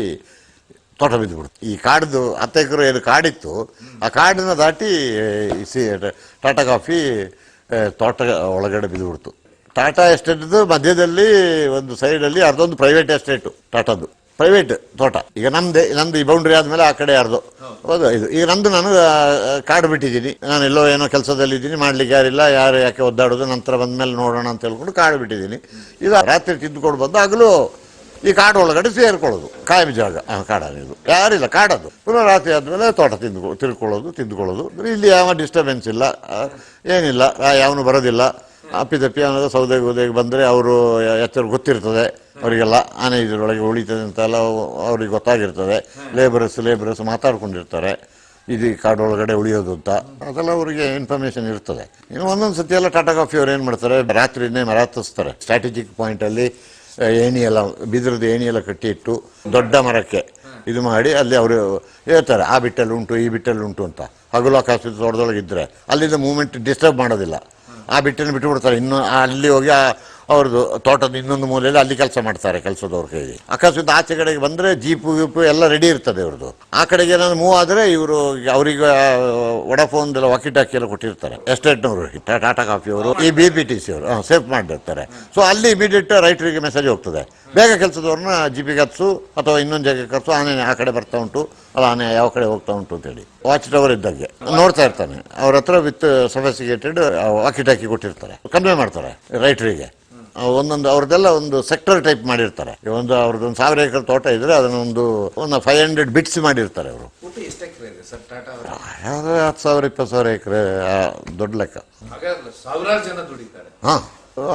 ತೋಟ ಬಿದ್ದುಬಿಡ್ತು. ಈ ಕಾಡ್ದು 10 ಎಕರೆ ಏನು ಕಾಡಿತ್ತು, ಆ ಕಾಡನ್ನ ದಾಟಿ ಟಾಟಾ ಕಾಫಿ ತೋಟ ಒಳಗಡೆ ಬಿದ್ದುಬಿಡ್ತು. ಟಾಟಾ ಎಸ್ಟೇಟ್ದು ಮಧ್ಯದಲ್ಲಿ ಒಂದು ಸೈಡಲ್ಲಿ ಅದೊಂದು ಪ್ರೈವೇಟ್ ಎಸ್ಟೇಟು ಟಾಟಾದು. ಪ್ರೈವೇಟ್ ತೋಟ. ಈಗ ನಂದು ಈ ಬೌಂಡ್ರಿ ಆದಮೇಲೆ ಆ ಕಡೆ ಯಾರ್ದು ಹೌದು. ಈಗ ನಂದು ನಾನು ಕಾಡು ಬಿಟ್ಟಿದ್ದೀನಿ. ನಾನು ಎಲ್ಲೋ ಏನೋ ಕೆಲಸದಲ್ಲಿದ್ದೀನಿ, ಮಾಡ್ಲಿಕ್ಕೆ ಯಾರಿಲ್ಲ, ಯಾರು ಯಾಕೆ ಒದ್ದಾಡೋದು, ನಂತರ ಬಂದ್ಮೇಲೆ ನೋಡೋಣ ಅಂತ ಹೇಳ್ಕೊಂಡು ಕಾಡು ಬಿಟ್ಟಿದ್ದೀನಿ. ಈಗ ರಾತ್ರಿ ತಿದ್ದುಕೊಂಡು ಬಂದು ಹಗಲು ಈ ಕಾಡು ಒಳಗಡೆ ಸೇರ್ಕೊಳ್ಳೋದು. ಕಾಯಂ ಜಾಗ ಕಾಡಾನಿದು, ಯಾರಿಲ್ಲ ಕಾಡದು. ಪುನಃ ರಾತ್ರಿ ಆದಮೇಲೆ ತೋಟ ತಿಂದುಕೊಳ್ಳೋದು. ಇಲ್ಲಿ ಯಾವ ಡಿಸ್ಟರ್ಬೆನ್ಸ್ ಇಲ್ಲ, ಏನಿಲ್ಲ, ಯಾವನು ಬರೋದಿಲ್ಲ. ಅಪ್ಪಿತಪ್ಪಿ ಅನ್ನೋದು ಸೌದೆಗೆ ಬಂದರೆ ಅವರು ಎಚ್ಚರ ಗೊತ್ತಿರ್ತದೆ ಅವರಿಗೆಲ್ಲ, ಆನೆ ಇದರೊಳಗೆ ಉಳಿತದೆ ಅಂತೆಲ್ಲ ಅವ್ರಿಗೆ ಗೊತ್ತಾಗಿರ್ತದೆ. ಲೇಬರರ್ಸ್ ಮಾತಾಡ್ಕೊಂಡಿರ್ತಾರೆ ಇದು ಕಾಡೊಳಗಡೆ ಉಳಿಯೋದು ಅಂತ, ಅದೆಲ್ಲ ಅವರಿಗೆ ಇನ್ಫಾರ್ಮೇಶನ್ ಇರ್ತದೆ. ಇನ್ನು ಒಂದೊಂದು ಸತಿ ಎಲ್ಲ ಟಾಟಾ ಕಾಫಿ ಅವ್ರು ಏನು ಮಾಡ್ತಾರೆ, ರಾತ್ರಿನೇ ಮರ ಹತ್ತಿಸ್ತಾರೆ. ಸ್ಟ್ರಾಟಜಿಕ್ ಪಾಯಿಂಟಲ್ಲಿ ಬಿದಿರದ ಏಣಿ ಎಲ್ಲ ಕಟ್ಟಿ ಇಟ್ಟು ದೊಡ್ಡ ಮರಕ್ಕೆ ಇದು ಮಾಡಿ ಅಲ್ಲಿ ಅವರು ಹೇಳ್ತಾರೆ ಆ ಬಿಟ್ಟಲ್ಲಿ ಉಂಟು ಈ ಬಿಟ್ಟಲ್ಲಿ ಉಂಟು ಅಂತ. ಹಗಲು ಆಕಾಶ ತೋಟದೊಳಗಿದ್ರೆ ಅಲ್ಲಿಂದ ಮೂವ್ಮೆಂಟ್ ಡಿಸ್ಟರ್ಬ್ ಮಾಡೋದಿಲ್ಲ. ಆ ಬಿಟ್ಟನ್ನು ಬಿಟ್ಟುಬಿಡ್ತಾರೆ. ಇನ್ನು ಅಲ್ಲಿ ಹೋಗಿ ಅವ್ರದ್ದು ತೋಟದ ಇನ್ನೊಂದು ಮೂಲೆಯಲ್ಲಿ ಅಲ್ಲಿ ಕೆಲಸ ಮಾಡ್ತಾರೆ ಕೆಲಸದವ್ರ ಕೈಗೆ. ಅಕಸ್ಮಾತ್ ಆಚೆ ಕಡೆಗೆ ಬಂದರೆ ಜೀಪು ಎಲ್ಲ ರೆಡಿ ಇರ್ತದೆ ಅವ್ರದ್ದು. ಆ ಕಡೆಗೆ ಏನಾದ್ರು ಮೂವ್ ಆದರೆ ಇವರು ಅವರಿಗೆ ವಡಾಫೋನ್ದೆಲ್ಲ ವಾಕಿಟಾಕಿ ಎಲ್ಲ ಕೊಟ್ಟಿರ್ತಾರೆ. ಎಸ್ಟೇಟ್ನವರು, ಟಾಟಾ ಕಾಫಿ ಅವರು, ಈ BPTC ಅವರು ಸೇಫ್ ಮಾಡಿರ್ತಾರೆ. ಸೊ ಅಲ್ಲಿ ಇಮಿಡಿಯೇಟ್ ರೈಟರಿಗೆ ಮೆಸೇಜ್ ಹೋಗ್ತದೆ, ಬೇಗ ಕೆಲಸದವ್ರನ್ನ ಜಿಪಿಗೆ ಹತ್ಸು ಅಥವಾ ಇನ್ನೊಂದು ಜಾಗಕ್ಕೆ ಹತ್ಸು, ಆನೆ ಆ ಕಡೆ ಬರ್ತಾ ಉಂಟು, ಅಲ್ಲ ಆನೆ ಯಾವ ಕಡೆ ಹೋಗ್ತಾ ಉಂಟು ಅಂತೇಳಿ. ವಾಚ್ ಟವರ್ ಇದ್ದಾಗೆ ನೋಡ್ತಾ ಇರ್ತಾನೆ. ಅವ್ರ ಹತ್ರ ವಿತ್ ಸೊಫಿಸ್ಟಿಕೇಟೆಡ್ ವಾಕಿಟಾಕಿ ಕೊಟ್ಟಿರ್ತಾರೆ, ಕನ್ವೆ ಮಾಡ್ತಾರೆ ರೈಟರಿಗೆ. ಒಂದೊಂದು ಅವ್ರದ್ದೆಲ್ಲ ಒಂದು ಸೆಕ್ಟರ್ ಟೈಪ್ ಮಾಡಿರ್ತಾರೆ. ಅವ್ರದ್ದು 1000 ಎಕರೆ ತೋಟ ಇದ್ರೆ ಅದನ್ನ ಒಂದು 500 ಬಿಟ್ಸ್ ಮಾಡಿರ್ತಾರೆ ಅವರು. 10,000 20,000 ಎಕರೆ ದೊಡ್ಡ ಲೆಕ್ಕ. ಹಾ,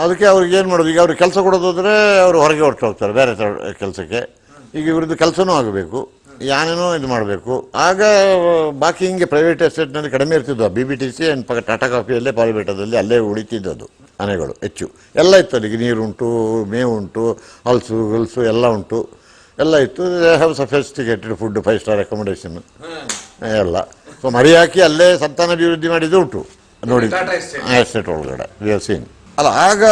ಅದಕ್ಕೆ ಅವ್ರಿಗೆ ಏನು ಮಾಡೋದು, ಈಗ ಅವ್ರಿಗೆ ಕೆಲಸ ಕೊಡೋದಾದ್ರೆ ಅವರು ಹೊರಗೆ ಹೊರಟು ಹೋಗ್ತಾರೆ ಬೇರೆ ಕೆಲಸಕ್ಕೆ. ಈಗ ಇವ್ರದ್ದು ಕೆಲಸನೂ ಆಗಬೇಕು, ಯಾನೇನೋ ಇದು ಮಾಡಬೇಕು. ಆಗ ಬಾಕಿ ಹಿಂಗೆ ಪ್ರೈವೇಟ್ ಎಸ್ಟೇಟ್ನಲ್ಲಿ ಕಡಿಮೆ ಇರ್ತಿದ್ವು. BPTC ಟಾಟಾ ಕಾಫಿಯಲ್ಲೇ ಪಾರಿಬೇಟದಲ್ಲಿ ಅಲ್ಲೇ ಉಳಿತಿದ್ದದು ಆನೆಗಳು ಹೆಚ್ಚು. ಎಲ್ಲ ಇತ್ತು ಅಲ್ಲಿಗೆ, ನೀರುಂಟು, ಮೇವುಂಟು, ಹಲ್ಸು ಎಲ್ಲ ಉಂಟು, ಎಲ್ಲ ಇತ್ತು. Have sophisticated food, 5 star accommodation ಎಲ್ಲ. ಸೊ ಮರಿ ಹಾಕಿ ಅಲ್ಲೇ ಸಂತಾನಾಭಿವೃದ್ಧಿ ಮಾಡಿದ್ದು ಉಂಟು ನೋಡಿ ಎಸ್ಟೇಟ್ ಒಳಗಡೆ ವಿ ಹ್ಯಾವ್ ಸೀನ್. ಅಲ್ಲ, ಆಗ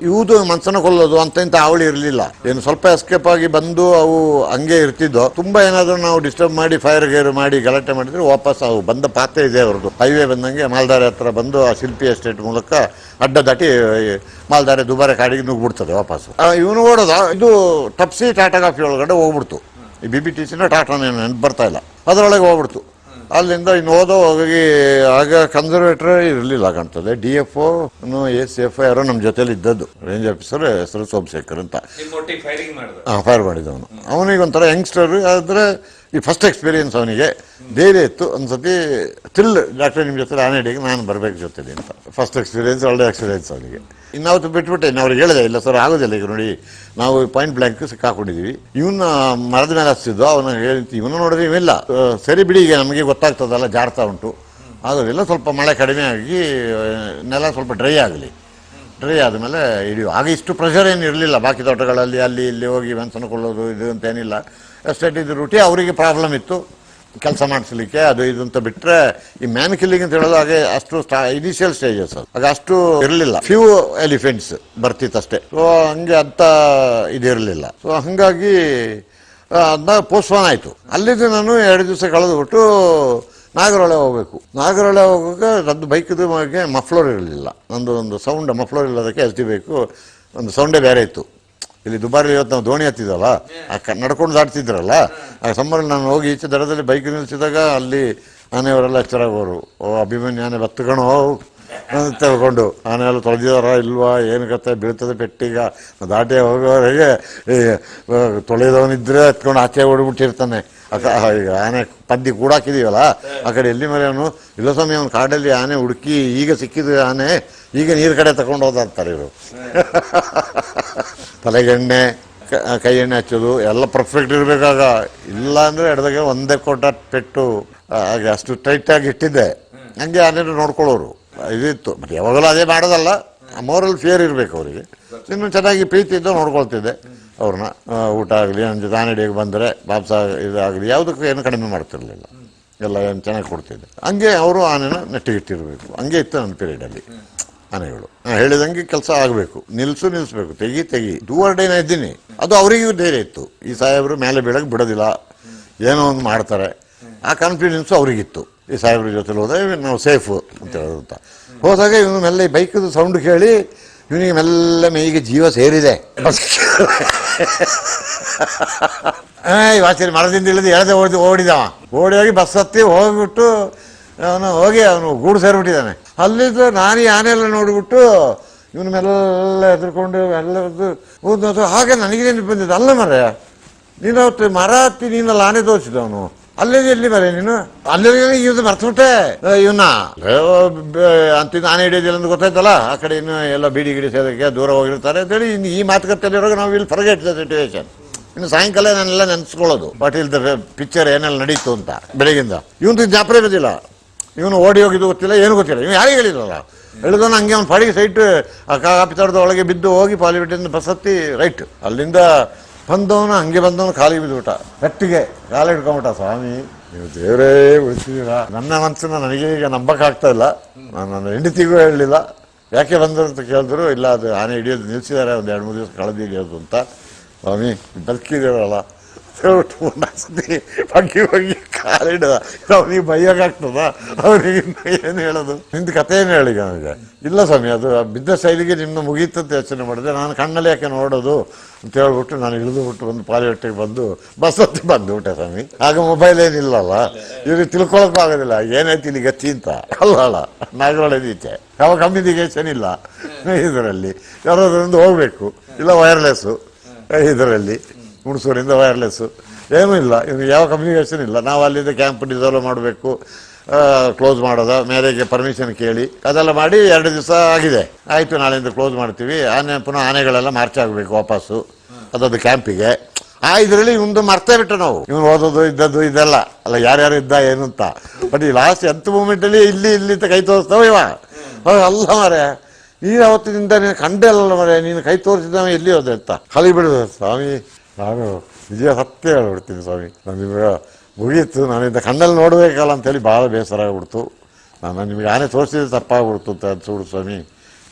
ಇವುದು ಮನ್ಸನ್ನ ಕೊಲ್ಲೋದು ಅಂತ ಇಂಥ ಅವಳಿ ಇರಲಿಲ್ಲ. ಏನು ಸ್ವಲ್ಪ ಎಸ್ಕೇಪ್ ಆಗಿ ಬಂದು ಅವು ಹಂಗೆ ಇರ್ತಿದ್ದೋ. ತುಂಬಾ ಏನಾದರೂ ನಾವು ಡಿಸ್ಟರ್ಬ್ ಮಾಡಿ ಫೈರ್ ಗೇರ್ ಮಾಡಿ ಗಲಾಟೆ ಮಾಡಿದ್ರೆ ವಾಪಸ್ ಅವು ಬಂದ ಪಾತೆ ಇದೆ ಅವ್ರದ್ದು. ಹೈವೇ ಬಂದಂಗೆ ಮಾಲ್ದಾರೆ ಹತ್ರ ಬಂದು ಆ ಶಿಲ್ಪಿ ಎಸ್ಟೇಟ್ ಮೂಲಕ ಅಡ್ಡ ದಾಟಿ ಮಾಲ್ದಾರೆ ದುಬಾರೆ ಕಾಡಿಗೆ ನುಗ್ಬಿಡ್ತದೆ ವಾಪಸ್. ಇವನು ಓಡೋದ ಇದು ತಪ್ಸಿ ಟಾಟಾ ಕಾಫಿ ಒಳಗಡೆ ಹೋಗ್ಬಿಡ್ತು. ಈ BPTCನ ಟಾಟಾನ ನೆನಪು ಬರ್ತಾ ಇಲ್ಲ, ಅದರೊಳಗೆ ಹೋಗ್ಬಿಡ್ತು. ಅಲ್ಲಿಂದ ಇನ್ನು ಹೋಗಿ ಆಗ ಕನ್ಸರ್ವೇಟರ್ ಇರಲಿಲ್ಲ ಕಾಣ್ತದೆ. DFO ACF ಯಾರೋ ನಮ್ಮ ಜೊತೆಲಿ ಇದ್ದದ್ದು ರೇಂಜ್ ಆಫೀಸರ್, ಹೆಸರು ಸೋಮಶೇಖರ್ ಅಂತ. ಫೈರ್ ಮಾಡಿದವನು. ಅವನಿಗೆ ಒಂಥರ ಯಂಗ್ಸ್ಟರ್ ಆದರೆ ಈ ಫಸ್ಟ್ ಎಕ್ಸ್ಪೀರಿಯನ್ಸ್ ಅವನಿಗೆ ಧೈರ್ಯ ಇತ್ತು. ಒಂದ್ಸತಿ ಥ್ರಿಲ್, ಡಾಕ್ಟರ್ ನಿಮ್ಮ ಜೊತೆ ಆನೆ ಹಿಡಿಗೆ ನಾನು ಬರಬೇಕು ಜೊತೆಲಿ ಅಂತ. ಫಸ್ಟ್ ಎಕ್ಸ್ಪೀರಿಯನ್ಸ್, ಒಳ್ಳೆ ಎಕ್ಸ್ಪೀರಿಯನ್ಸ್ ಅವನಿಗೆ. ಇನ್ನಾವತ್ತು ಬಿಟ್ಬಿಟ್ಟೆ. ಇನ್ನು ಅವ್ರಿಗೆ ಹೇಳಿದೆ, ಇಲ್ಲ ಸರ್ ಆಗೋದಿಲ್ಲ, ಈಗ ನೋಡಿ ನಾವು ಪಾಯಿಂಟ್ ಬ್ಲ್ಯಾಂಕ್ ಸಿಕ್ಕಾಕೊಂಡಿದ್ದೀವಿ. ಇವನ್ನ ಮರದ ಮೇಲೆ ಹಚ್ಚಿದ್ದು, ಅವನು ಹೇಳ್ತಿ ಇವನು ನೋಡಿದ್ರೆ ಇವಿಲ್ಲ, ಸರಿ ಬಿಡಿ ಈಗ ನಮಗೆ ಗೊತ್ತಾಗ್ತದಲ್ಲ ಜಾರ್ತಾ ಉಂಟು, ಆಗೋದಿಲ್ಲ, ಸ್ವಲ್ಪ ಮಳೆ ಕಡಿಮೆ ಆಗಿ ನೆಲ ಸ್ವಲ್ಪ ಡ್ರೈ ಆಗಲಿ. ಡ್ರೈ ಆದಮೇಲೆ ಹಿಡಿಯು. ಆಗ ಇಷ್ಟು ಪ್ರೆಷರ್ ಏನು ಇರಲಿಲ್ಲ ಬಾಕಿ ತೋಟಗಳಲ್ಲಿ, ಅಲ್ಲಿ ಇಲ್ಲಿ ಹೋಗಿ ಮೆಣಸನ್ಕೊಳ್ಳೋದು ಇದು ಅಂತ ಏನಿಲ್ಲ. ಎಸ್ಟೇಟ್ ಇದು ರೂಟಿ. ಅವರಿಗೆ ಪ್ರಾಬ್ಲಮ್ ಇತ್ತು ಕೆಲಸ ಮಾಡಿಸ್ಲಿಕ್ಕೆ, ಅದು ಇದು ಅಂತ ಬಿಟ್ಟರೆ ಈ ಮ್ಯಾನ್ ಕಿಲ್ಲಿಂಗ್ ಅಂತ ಹೇಳೋದು ಹಾಗೆ ಅಷ್ಟು ಇನಿಷಿಯಲ್ ಸ್ಟೇಜಸ್ ಆಗ ಅಷ್ಟು ಇರಲಿಲ್ಲ. Few elephants ಬರ್ತಿತ್ತಷ್ಟೇ. ಸೊ ಹಂಗೆ ಅಂತ ಇದಿರಲಿಲ್ಲ. ಸೊ ಹಾಗಾಗಿ ಅದನ್ನ ಪೋಸ್ಟ್ಪೋನ್ ಆಯಿತು. ಅಲ್ಲಿದ್ದು ನಾನು 2 ದಿವಸ ಕಳೆದುಬಿಟ್ಟು ನಾಗರಹೊಳೆ ಹೋಗಬೇಕು. ನಾಗರಹೊಳೆ ಹೋಗುವಾಗ ನಂದು ಬೈಕ್ದು ಮಫ್ಲೋರ್ ಇರಲಿಲ್ಲ. ನಂದು ಒಂದು ಸೌಂಡ್ ಮಫ್ಲೋರ್ ಇಲ್ಲದಕ್ಕೆ SD ಬೇಕು, ಒಂದು ಸೌಂಡೇ ಬೇರೆ ಇತ್ತು. ಇಲ್ಲಿ ದುಬಾರಿ ಇವತ್ತು ನಾವು ದೋಣಿ ಹತ್ತಿದ್ವಲ್ಲ, ನಡ್ಕೊಂಡು ದಾಟ್ತಿದ್ರಲ್ಲ, ಆ ಸಮ್ಮರಲ್ಲಿ ನಾನು ಹೋಗಿ ಈಚೆ ದಡದಲ್ಲಿ ಬೈಕ್ ನಿಲ್ಲಿಸಿದಾಗ ಅಲ್ಲಿ ಆನೆಯವರೆಲ್ಲ ಎಚ್ಚರಾಗೋರು. ಅಭಿಮನ್ಯು ಆನೆ ಬತ್ತುಕಣೋ ತೆಗೆದುಕೊಂಡು, ಆನೆ ಎಲ್ಲ ತೊಳೆದಿದಾರ ಇಲ್ವಾ ಏನು ಕತೆ, ಬೀಳ್ತದೆ ಪೆಟ್ಟೀಗ. ದಾಟಿ ಹೋಗೋವರೆಗೆ ತೊಳೆದವನಿದ್ರೆ ಹತ್ಕೊಂಡು ಆಚೆ ಓಡಿಬಿಟ್ಟಿರ್ತಾನೆ. ಈಗ ಆನೆ ಪದ್ದಿ ಕೂಡಾಕಿದೀವಲ್ಲ ಆ ಕಡೆ ಎಲ್ಲಿ ಮೇಲೆ ಅವನು ಇಲ್ಲ ಸ್ವಾಮಿ, ಅವನು ಕಾಡಲ್ಲಿ ಆನೆ ಹುಡುಕಿ ಈಗ ಸಿಕ್ಕಿದ ಆನೆ ಈಗ ನೀರು ಕಡೆ ತಗೊಂಡು ಹೋದ ಅಂತಾರೆ ಇವರು. ತಲೆಗೆ ಎಣ್ಣೆ, ಕೈ ಎಣ್ಣೆ ಹಚ್ಚೋದು ಎಲ್ಲ ಪರ್ಫೆಕ್ಟ್ ಇರಬೇಕಾಗ. ಇಲ್ಲ ಅಂದರೆ ಎಡ್ದಾಗ ಒಂದೇ ಕೊಟ್ಟ ಪೆಟ್ಟು ಹಾಗೆ ಅಷ್ಟು ಟೈಟಾಗಿ ಇಟ್ಟಿದ್ದೆ. ಹಂಗೆ ಆನೆ ನೋಡ್ಕೊಳ್ಳೋರು ಇದಿತ್ತು. ಬಟ್ ಯಾವಾಗಲೂ ಅದೇ ಮಾಡೋದಲ್ಲ, ಮೋರಲ್ ಫಿಯರ್ ಇರಬೇಕು ಅವರಿಗೆ. ಇನ್ನು ಚೆನ್ನಾಗಿ ಪ್ರೀತಿ ಇದ್ದು ನೋಡ್ಕೊಳ್ತಿದ್ದೆ ಅವ್ರನ್ನ. ಊಟ ಆಗಲಿ, ನನ್ನ ಜೊತೆ ಆನೆ ಹಿಡಿಯೋಕೆ ಬಂದರೆ ಮಾಂಸ ಇದಾಗಲಿ ಯಾವುದಕ್ಕೂ ಏನು ಕಡಿಮೆ ಮಾಡ್ತಿರ್ಲಿಲ್ಲ, ಎಲ್ಲ ಏನು ಚೆನ್ನಾಗಿ ಕೊಡ್ತಿದ್ದೆ. ಹಂಗೆ ಅವರು ಆನೆನ ನೆಟ್ಟಿಗಿಟ್ಟಿರಬೇಕು. ಹಂಗೆ ಇತ್ತು ನನ್ನ ಪೀರಿಯಡಲ್ಲಿ ಆನೆಗಳು. ಹೇಳಿದಂಗೆ ಕೆಲಸ ಆಗಬೇಕು, ನಿಲ್ಲಿಸ್ಬೇಕು, ತೆಗಿ ದೂವರ್ಡೇನ ಇದ್ದೀನಿ. ಅದು ಅವರಿಗೂ ಧೈರ್ಯ ಇತ್ತು, ಈ ಸಾಹೇಬರು ಮೇಲೆ ಬೀಳಕ್ಕೆ ಬಿಡೋದಿಲ್ಲ, ಏನೋ ಒಂದು ಮಾಡ್ತಾರೆ. ಆ ಕಾನ್ಫಿಡೆನ್ಸು ಅವರಿಗಿತ್ತು. ಈ ಸಾಹೇಬ್ರ ಜೊತೆ ಹೋದಾಗ ನಾವು ಸೇಫು ಅಂತ ಹೇಳೋದಂತ ಹೋದಾಗ ಇವನು ಮೆಲ್ಲ ಬೈಕದು ಸೌಂಡ್ ಕೇಳಿ ಇವನಿಗೆ ಮೆಲ್ಲ ಮೇಯಿಗೆ ಜೀವ ಸೇರಿದೆ. ವಾಚರಿ ಮರದಿಂದ ಇಳಿದು ಎಳೆದೆ ಓಡಿದವ. ಓಡಿ ಹೋಗಿ ಬಸ್ ಹತ್ತಿ ಹೋಗ್ಬಿಟ್ಟು ಅವನು ಗೂಡು ಸೇರಿಬಿಟ್ಟಿದ್ದಾನೆ. ಅಲ್ಲಿದ್ದು ನಾನು ಆನೆಲ್ಲ ನೋಡಿಬಿಟ್ಟು ಇವನ ಮೇಲೆಲ್ಲ ಎದ್ರಕೊಂಡು ಎಲ್ಲರದ್ದು ಹಾಗೆ ನನಗೇನು ಬಂದಿದ್ದು. ಅಲ್ಲ ಮರ ನೀನು ಅವತ್ತು ಮರ ಹತ್ತಿ ನೀನಲ್ಲಿ ಆನೆ ತೋರಿಸಿದವನು, ಅಲ್ಲೇ ಎಲ್ಲಿ ಮರೆ ನೀನು ಅಲ್ಲೇ ಇವ್ದು ಮರ್ತುಬಿಟ್ಟೆ ಇವನ್ನ ಅಂತಿದ್ದು ಆನೆ ಹಿಡಿಯೋದಿಲ್ಲ ಅಂತ ಗೊತ್ತಾಯ್ತಲ್ಲ. ಆ ಕಡೆ ಇನ್ನು ಎಲ್ಲ ಬೀಡಿ ಗಿಡಿ ಸೇದಕ್ಕೆ ದೂರ ಹೋಗಿರ್ತಾರೆ ಅಂತೇಳಿ ಇನ್ನು ಈ ಮಾತುಕತೆಯಲ್ಲಿರುವಾಗ ನಾವು ಇಲ್ಲಿ ಫರ್ಗೆಟ್ ದ ಸಿಚುವೇಶನ್. ಇನ್ನು ಸಾಯಂಕಾಲ ನಾನೆಲ್ಲ ನೆನೆಸ್ಕೊಳ್ಳೋದು ಪಾಟೀಲ್ ಪಿಕ್ಚರ್ ಏನೆಲ್ಲ ನಡೀತು ಅಂತ ಬೆಳಗಿಂದ. ಇವನು ಜಾಪ್ರೆ ಬಂದಿಲ್ಲ, ಇವನು ಓಡಿ ಹೋಗಿದ್ದು ಗೊತ್ತಿಲ್ಲ, ಏನು ಗೊತ್ತಿಲ್ಲ. ಇವ್ನು ಯಾರಿಗೆ ಹೇಳಿದ್ರಲ್ಲ ಹೇಳಿದವನು ಹಂಗೆ ಅವ್ನು ಪಾಡಿಗೆ ಸೈಟ್ ಆ ಕಾಪಿತಾಡದ ಒಳಗೆ ಬಿದ್ದು ಹೋಗಿ ಪಾಲಿಬಿಟ್ಟಿಂದ ಬಸ್ ಹತ್ತಿ ರೈಟ್ ಅಲ್ಲಿಂದ ಬಂದವನು ಹಂಗೆ ಬಂದವನು ಕಾಲಿಗೆ ಬಿದ್ದುಬಿಟ್ಟ, ಗಟ್ಟಿಗೆ ಕಾಲು ಹಿಡ್ಕೊಂಬಿಟ್ಟ. ಸ್ವಾಮಿ ನೀವು ದೇವರೇ ಉಳಿಸಿದ್ದೀರಾ. ನನ್ನ ಮನಸ್ಸನ್ನು ನನಗೆ ಈಗ ನಂಬಕ್ಕಾಗ್ತಾ ಇಲ್ಲ. ನಾನು ನನ್ನ ಹೆಂಡತಿಗೂ ಹೇಳಲಿಲ್ಲ. ಯಾಕೆ ಬಂದರು ಅಂತ ಕೇಳಿದ್ರು, ಇಲ್ಲ ಅದು ಆನೆ ಹಿಡಿಯೋದು ನಿಲ್ಲಿಸಿದ್ದಾರೆ, ಒಂದು 2-3 ದಿವಸ ಕಳೆದು ಹಿಡಿಯೋದು ಅಂತ. ಸ್ವಾಮಿ ಬದುಕಿದ್ದೀರಲ್ಲ ಹೇಳ್ಬಿಟ್ಟು ಒಂದ್ಸತಿ ಬಗ್ಗೆ ಕಾಲಿಡದ. ಅವನಿಗೆ ಬೈಯೋಕ್ಕಾಗ್ತದ? ಅವನಿಗೆ ಏನು ಹೇಳೋದು? ನಿಂದು ಕಥೆ ಏನು ಹೇಳಿ ನನಗೆ? ಇಲ್ಲ ಸ್ವಾಮಿ, ಅದು ಬಿದ್ದ ಶೈಲಿಗೆ ನಿಮ್ಮನ್ನು ಮುಗೀತಂತ ಯೋಚನೆ ಮಾಡಿದೆ. ನಾನು ಕಣ್ಣಲ್ಲಿ ಯಾಕೆ ನೋಡೋದು ಅಂತ ಹೇಳ್ಬಿಟ್ಟು ನಾನು ಇಳಿದುಬಿಟ್ಟು ಒಂದು ಪಾಲಿಹೊಟ್ಟಿಗೆ ಬಂದು ಬಸ್ ಹತ್ತಿ ಬಂದುಬಿಟ್ಟೆ ಸ್ವಾಮಿ. ಆಗ ಮೊಬೈಲ್ ಏನಿಲ್ಲಲ್ಲ, ಇವ್ರಿಗೆ ತಿಳ್ಕೊಳಕ್ಕೂ ಆಗೋದಿಲ್ಲ ಏನಾಯ್ತು ಇಲ್ಲಿ ಗತಿ ಅಂತ. ಅಲ್ಲ ನಾಗರೊಳದೀಚೆ ಯಾವ ಕಮ್ಯುನಿಕೇಶನ್ ಇಲ್ಲ ಇದರಲ್ಲಿ. ಯಾರಾದ್ರೊಂದು ಹೋಗ್ಬೇಕು, ಇಲ್ಲ ವೈರ್ಲೆಸ್ಸು ಇದರಲ್ಲಿ ಹುಣಸೂರಿಂದ ವೈರ್ಲೆಸ್ಸು ಏನೂ ಇಲ್ಲ. ಇವ್ರಿಗೆ ಯಾವ ಕಮ್ಯುನಿಕೇಷನ್ ಇಲ್ಲ. ನಾವು ಅಲ್ಲಿಂದ ಕ್ಯಾಂಪ್ ಡಿಸಾಲ್ವ್ ಮಾಡಬೇಕು, ಕ್ಲೋಸ್ ಮಾಡೋದ ಮೇರೆಗೆ ಪರ್ಮಿಷನ್ ಕೇಳಿ ಅದೆಲ್ಲ ಮಾಡಿ 2 ದಿವಸ ಆಗಿದೆ. ಆಯಿತು, ನಾಳೆಯಿಂದ ಕ್ಲೋಸ್ ಮಾಡ್ತೀವಿ. ಪುನಃ ಆನೆಗಳೆಲ್ಲ ಮಾರ್ಚ್ ಆಗಬೇಕು ವಾಪಸ್ಸು ಅದೊಂದು ಕ್ಯಾಂಪಿಗೆ. ಇದರಲ್ಲಿ ಇವಂದು ಮರ್ತೇ ಬಿಟ್ಟು ನಾವು ಇವನು ಓದೋದು ಇದ್ದದ್ದು ಇದೆಲ್ಲ ಅಲ್ಲ, ಯಾರ್ಯಾರು ಇದ್ದ ಏನು ಅಂತ. ಬಟ್ ಈ ಲಾಸ್ಟ್ 10th ಮೂಮೆಂಟಲ್ಲಿ ಇಲ್ಲಿ ಕೈ ತೋರಿಸ್ತಾವ ಇವ. ಅಲ್ಲ ಮರೆ, ನೀನು ಅವತ್ತಿನಿಂದ ನೀನು ಕಂಡೆ ಅಲ್ಲ ಮರೆ, ನೀನು ಕೈ ತೋರಿಸಿದವ ಎಲ್ಲಿ ಹೋದೆ ಅಂತ ಖಾಲಿ ಬಿಡೋದು. ಸ್ವಾಮಿ ನಾನು ನಿಜ ಸತ್ಯ ಹೇಳ್ಬಿಡ್ತೀನಿ ಸ್ವಾಮಿ, ನಿಮಗೆ ಮುಗೀತು, ನಾನಿಂದ ಕಣ್ಣಲ್ಲಿ ನೋಡಬೇಕಲ್ಲ ಅಂತೇಳಿ ಭಾಳ ಬೇಸರ ಆಗ್ಬಿಡ್ತು. ನಾನು ನಿಮಗೆ ಆನೆ ತೋರಿಸಿದ್ರೆ ತಪ್ಪಾಗ್ಬಿಡ್ತು ಅಂತ ಅನ್ಸ್ಬಿಡು ಸ್ವಾಮಿ.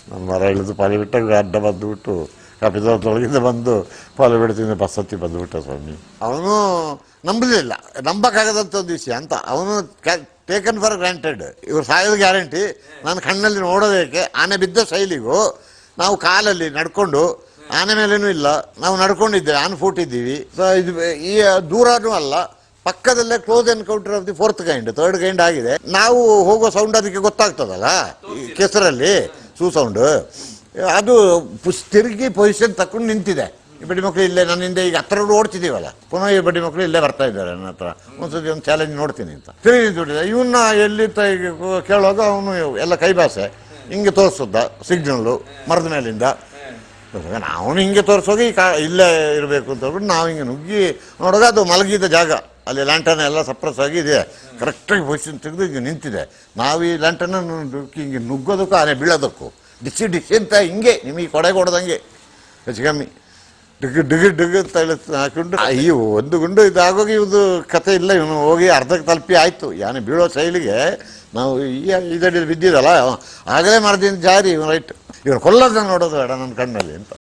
ನಾನು ಮರ ಇಳಿದು ಪಾಲಿ ಬಿಟ್ಟಾಗ ಅಡ್ಡ ಬಂದುಬಿಟ್ಟು ಕಾಪಿದೊಳಗಿಂದ ಬಂದು ಪಾಲಿ ಬಿಡ್ತಿದ್ದ ಬಸ್ ಹತ್ತಿ ಬಂದುಬಿಟ್ಟ ಸ್ವಾಮಿ. ಅವನು ನಂಬಲಿಲ್ಲ, ನಂಬಕ್ಕಾಗದಂಥ ಒಂದು ವಿಷಯ ಅಂತ. ಅವನು ಟೇಕನ್ ಫಾರ್ ಗ್ರಾಂಟೆಡ್. ಇವ್ರು ಸಾಯೋದು ಗ್ಯಾರಂಟಿ. ನಾನು ಕಣ್ಣಲ್ಲಿ ನೋಡೋದಕ್ಕೆ ಆನೆ ಬಿದ್ದ ಶೈಲಿಗೂ ನಾವು ಕಾಲಲ್ಲಿ ನಡ್ಕೊಂಡು, ಆನೆ ಮೇಲೇನೂ ಇಲ್ಲ, ನಾವು ನಡ್ಕೊಂಡಿದ್ದೇವೆ, ಆನೆ ಫೂಟಿದ್ದೀವಿ. ಸೊ ಇದು ಈ ದೂರನೂ ಅಲ್ಲ, ಪಕ್ಕದಲ್ಲೇ close encounter of the 4th kind 3rd kind ಆಗಿದೆ. ನಾವು ಹೋಗೋ ಸೌಂಡ್ ಅದಕ್ಕೆ ಗೊತ್ತಾಗ್ತದಲ್ಲ, ಕೆಸರಲ್ಲಿ ಸೌಂಡು. ಅದು ತಿರುಗಿ ಪೊಸಿಷನ್ ತಕೊಂಡು ನಿಂತಿದೆ. ಈ ಬಡ್ಡಿ ಮಕ್ಕಳು ಇಲ್ಲೇ ನನ್ನಿಂದ ಈಗ ಹತ್ರ ಓಡ್ತಿದ್ದೀವಲ್ಲ, ಪುನಃ ಈ ಬಡ್ಡಿ ಮಕ್ಕಳು ಇಲ್ಲೇ ಬರ್ತಾ ಇದ್ದಾರೆ ನನ್ನ ಹತ್ರ. ಒಂದ್ಸತಿ ಒಂದು ಚಾಲೆಂಜ್ ನೋಡ್ತೀನಿ ಅಂತ ತಿರುಗಿ ನಿಂತುಬಿಟ್ಟಿದೆ. ಇವನ್ನ ಎಲ್ಲಿ ಕೇಳೋದು ಅವನು ಎಲ್ಲ ಕೈ ಭಾಷೆ ಹಿಂಗೆ ತೋರಿಸುತ್ತ ಸಿಗ್ನಲ್ಲು ಮರದ ಮೇಲಿಂದ. ಅವನು ಹಿಂಗೆ ತೋರಿಸೋಗಿ ಇಲ್ಲೇ ಇರಬೇಕು ಅಂತ ಹೇಳ್ಬಿಟ್ಟು ನಾವು ಹಿಂಗೆ ನುಗ್ಗಿ ನೋಡುವಾಗ ಅದು ಮಲಗಿದ ಜಾಗ, ಅಲ್ಲಿ ಲ್ಯಾಂಟರ್ನ ಎಲ್ಲ ಸಪ್ರೆಸ್ ಆಗಿದೆ, ಕರೆಕ್ಟಾಗಿ ಪೊಸಿಷನ್ ತೆಗೆದು ಹಿಂಗೆ ನಿಂತಿದೆ. ನಾವು ಈ ಲ್ಯಾಂಟರ್ನ ಹಿಂಗೆ ನುಗ್ಗೋದಕ್ಕೂ ಆನೆ ಬೀಳೋದಕ್ಕೂ ಡಿಸಿ ಅಂತ ಹಿಂಗೆ ನಿಮಗೆ ಕೊಡೆ ಕೊಡ್ದಂಗೆ ಹೆಚ್ಚು ಕಮ್ಮಿ ಡಿಗ್ ಅಂತ ಹಾಕೊಂಡು ಅಯ್ಯೋ 1 ಗುಂಡು ಇದಾಗೋಗಿ ಇವ್ದು ಕತೆ ಇಲ್ಲ. ಇವನು ಹೋಗಿ ಅರ್ಧಕ್ಕೆ ತಲುಪಿ ಆಯಿತು. ಯಾನೆ ಬೀಳೋ ಶೈಲಿಗೆ ನಾವು ಇದರಲ್ಲಿ ಬಿದ್ದಿದ್ದಲ್ಲ, ಆಗಲೇ ಮರದಿಂದ ಜಾರಿ ಇವನು ರೈಟ್. ಇವನು ಕೊಲ್ಲೋದನ್ನು ನೋಡೋದು ಬೇಡ ನನ್ನ ಕಣ್ಣಲ್ಲಿ ಅಂತ.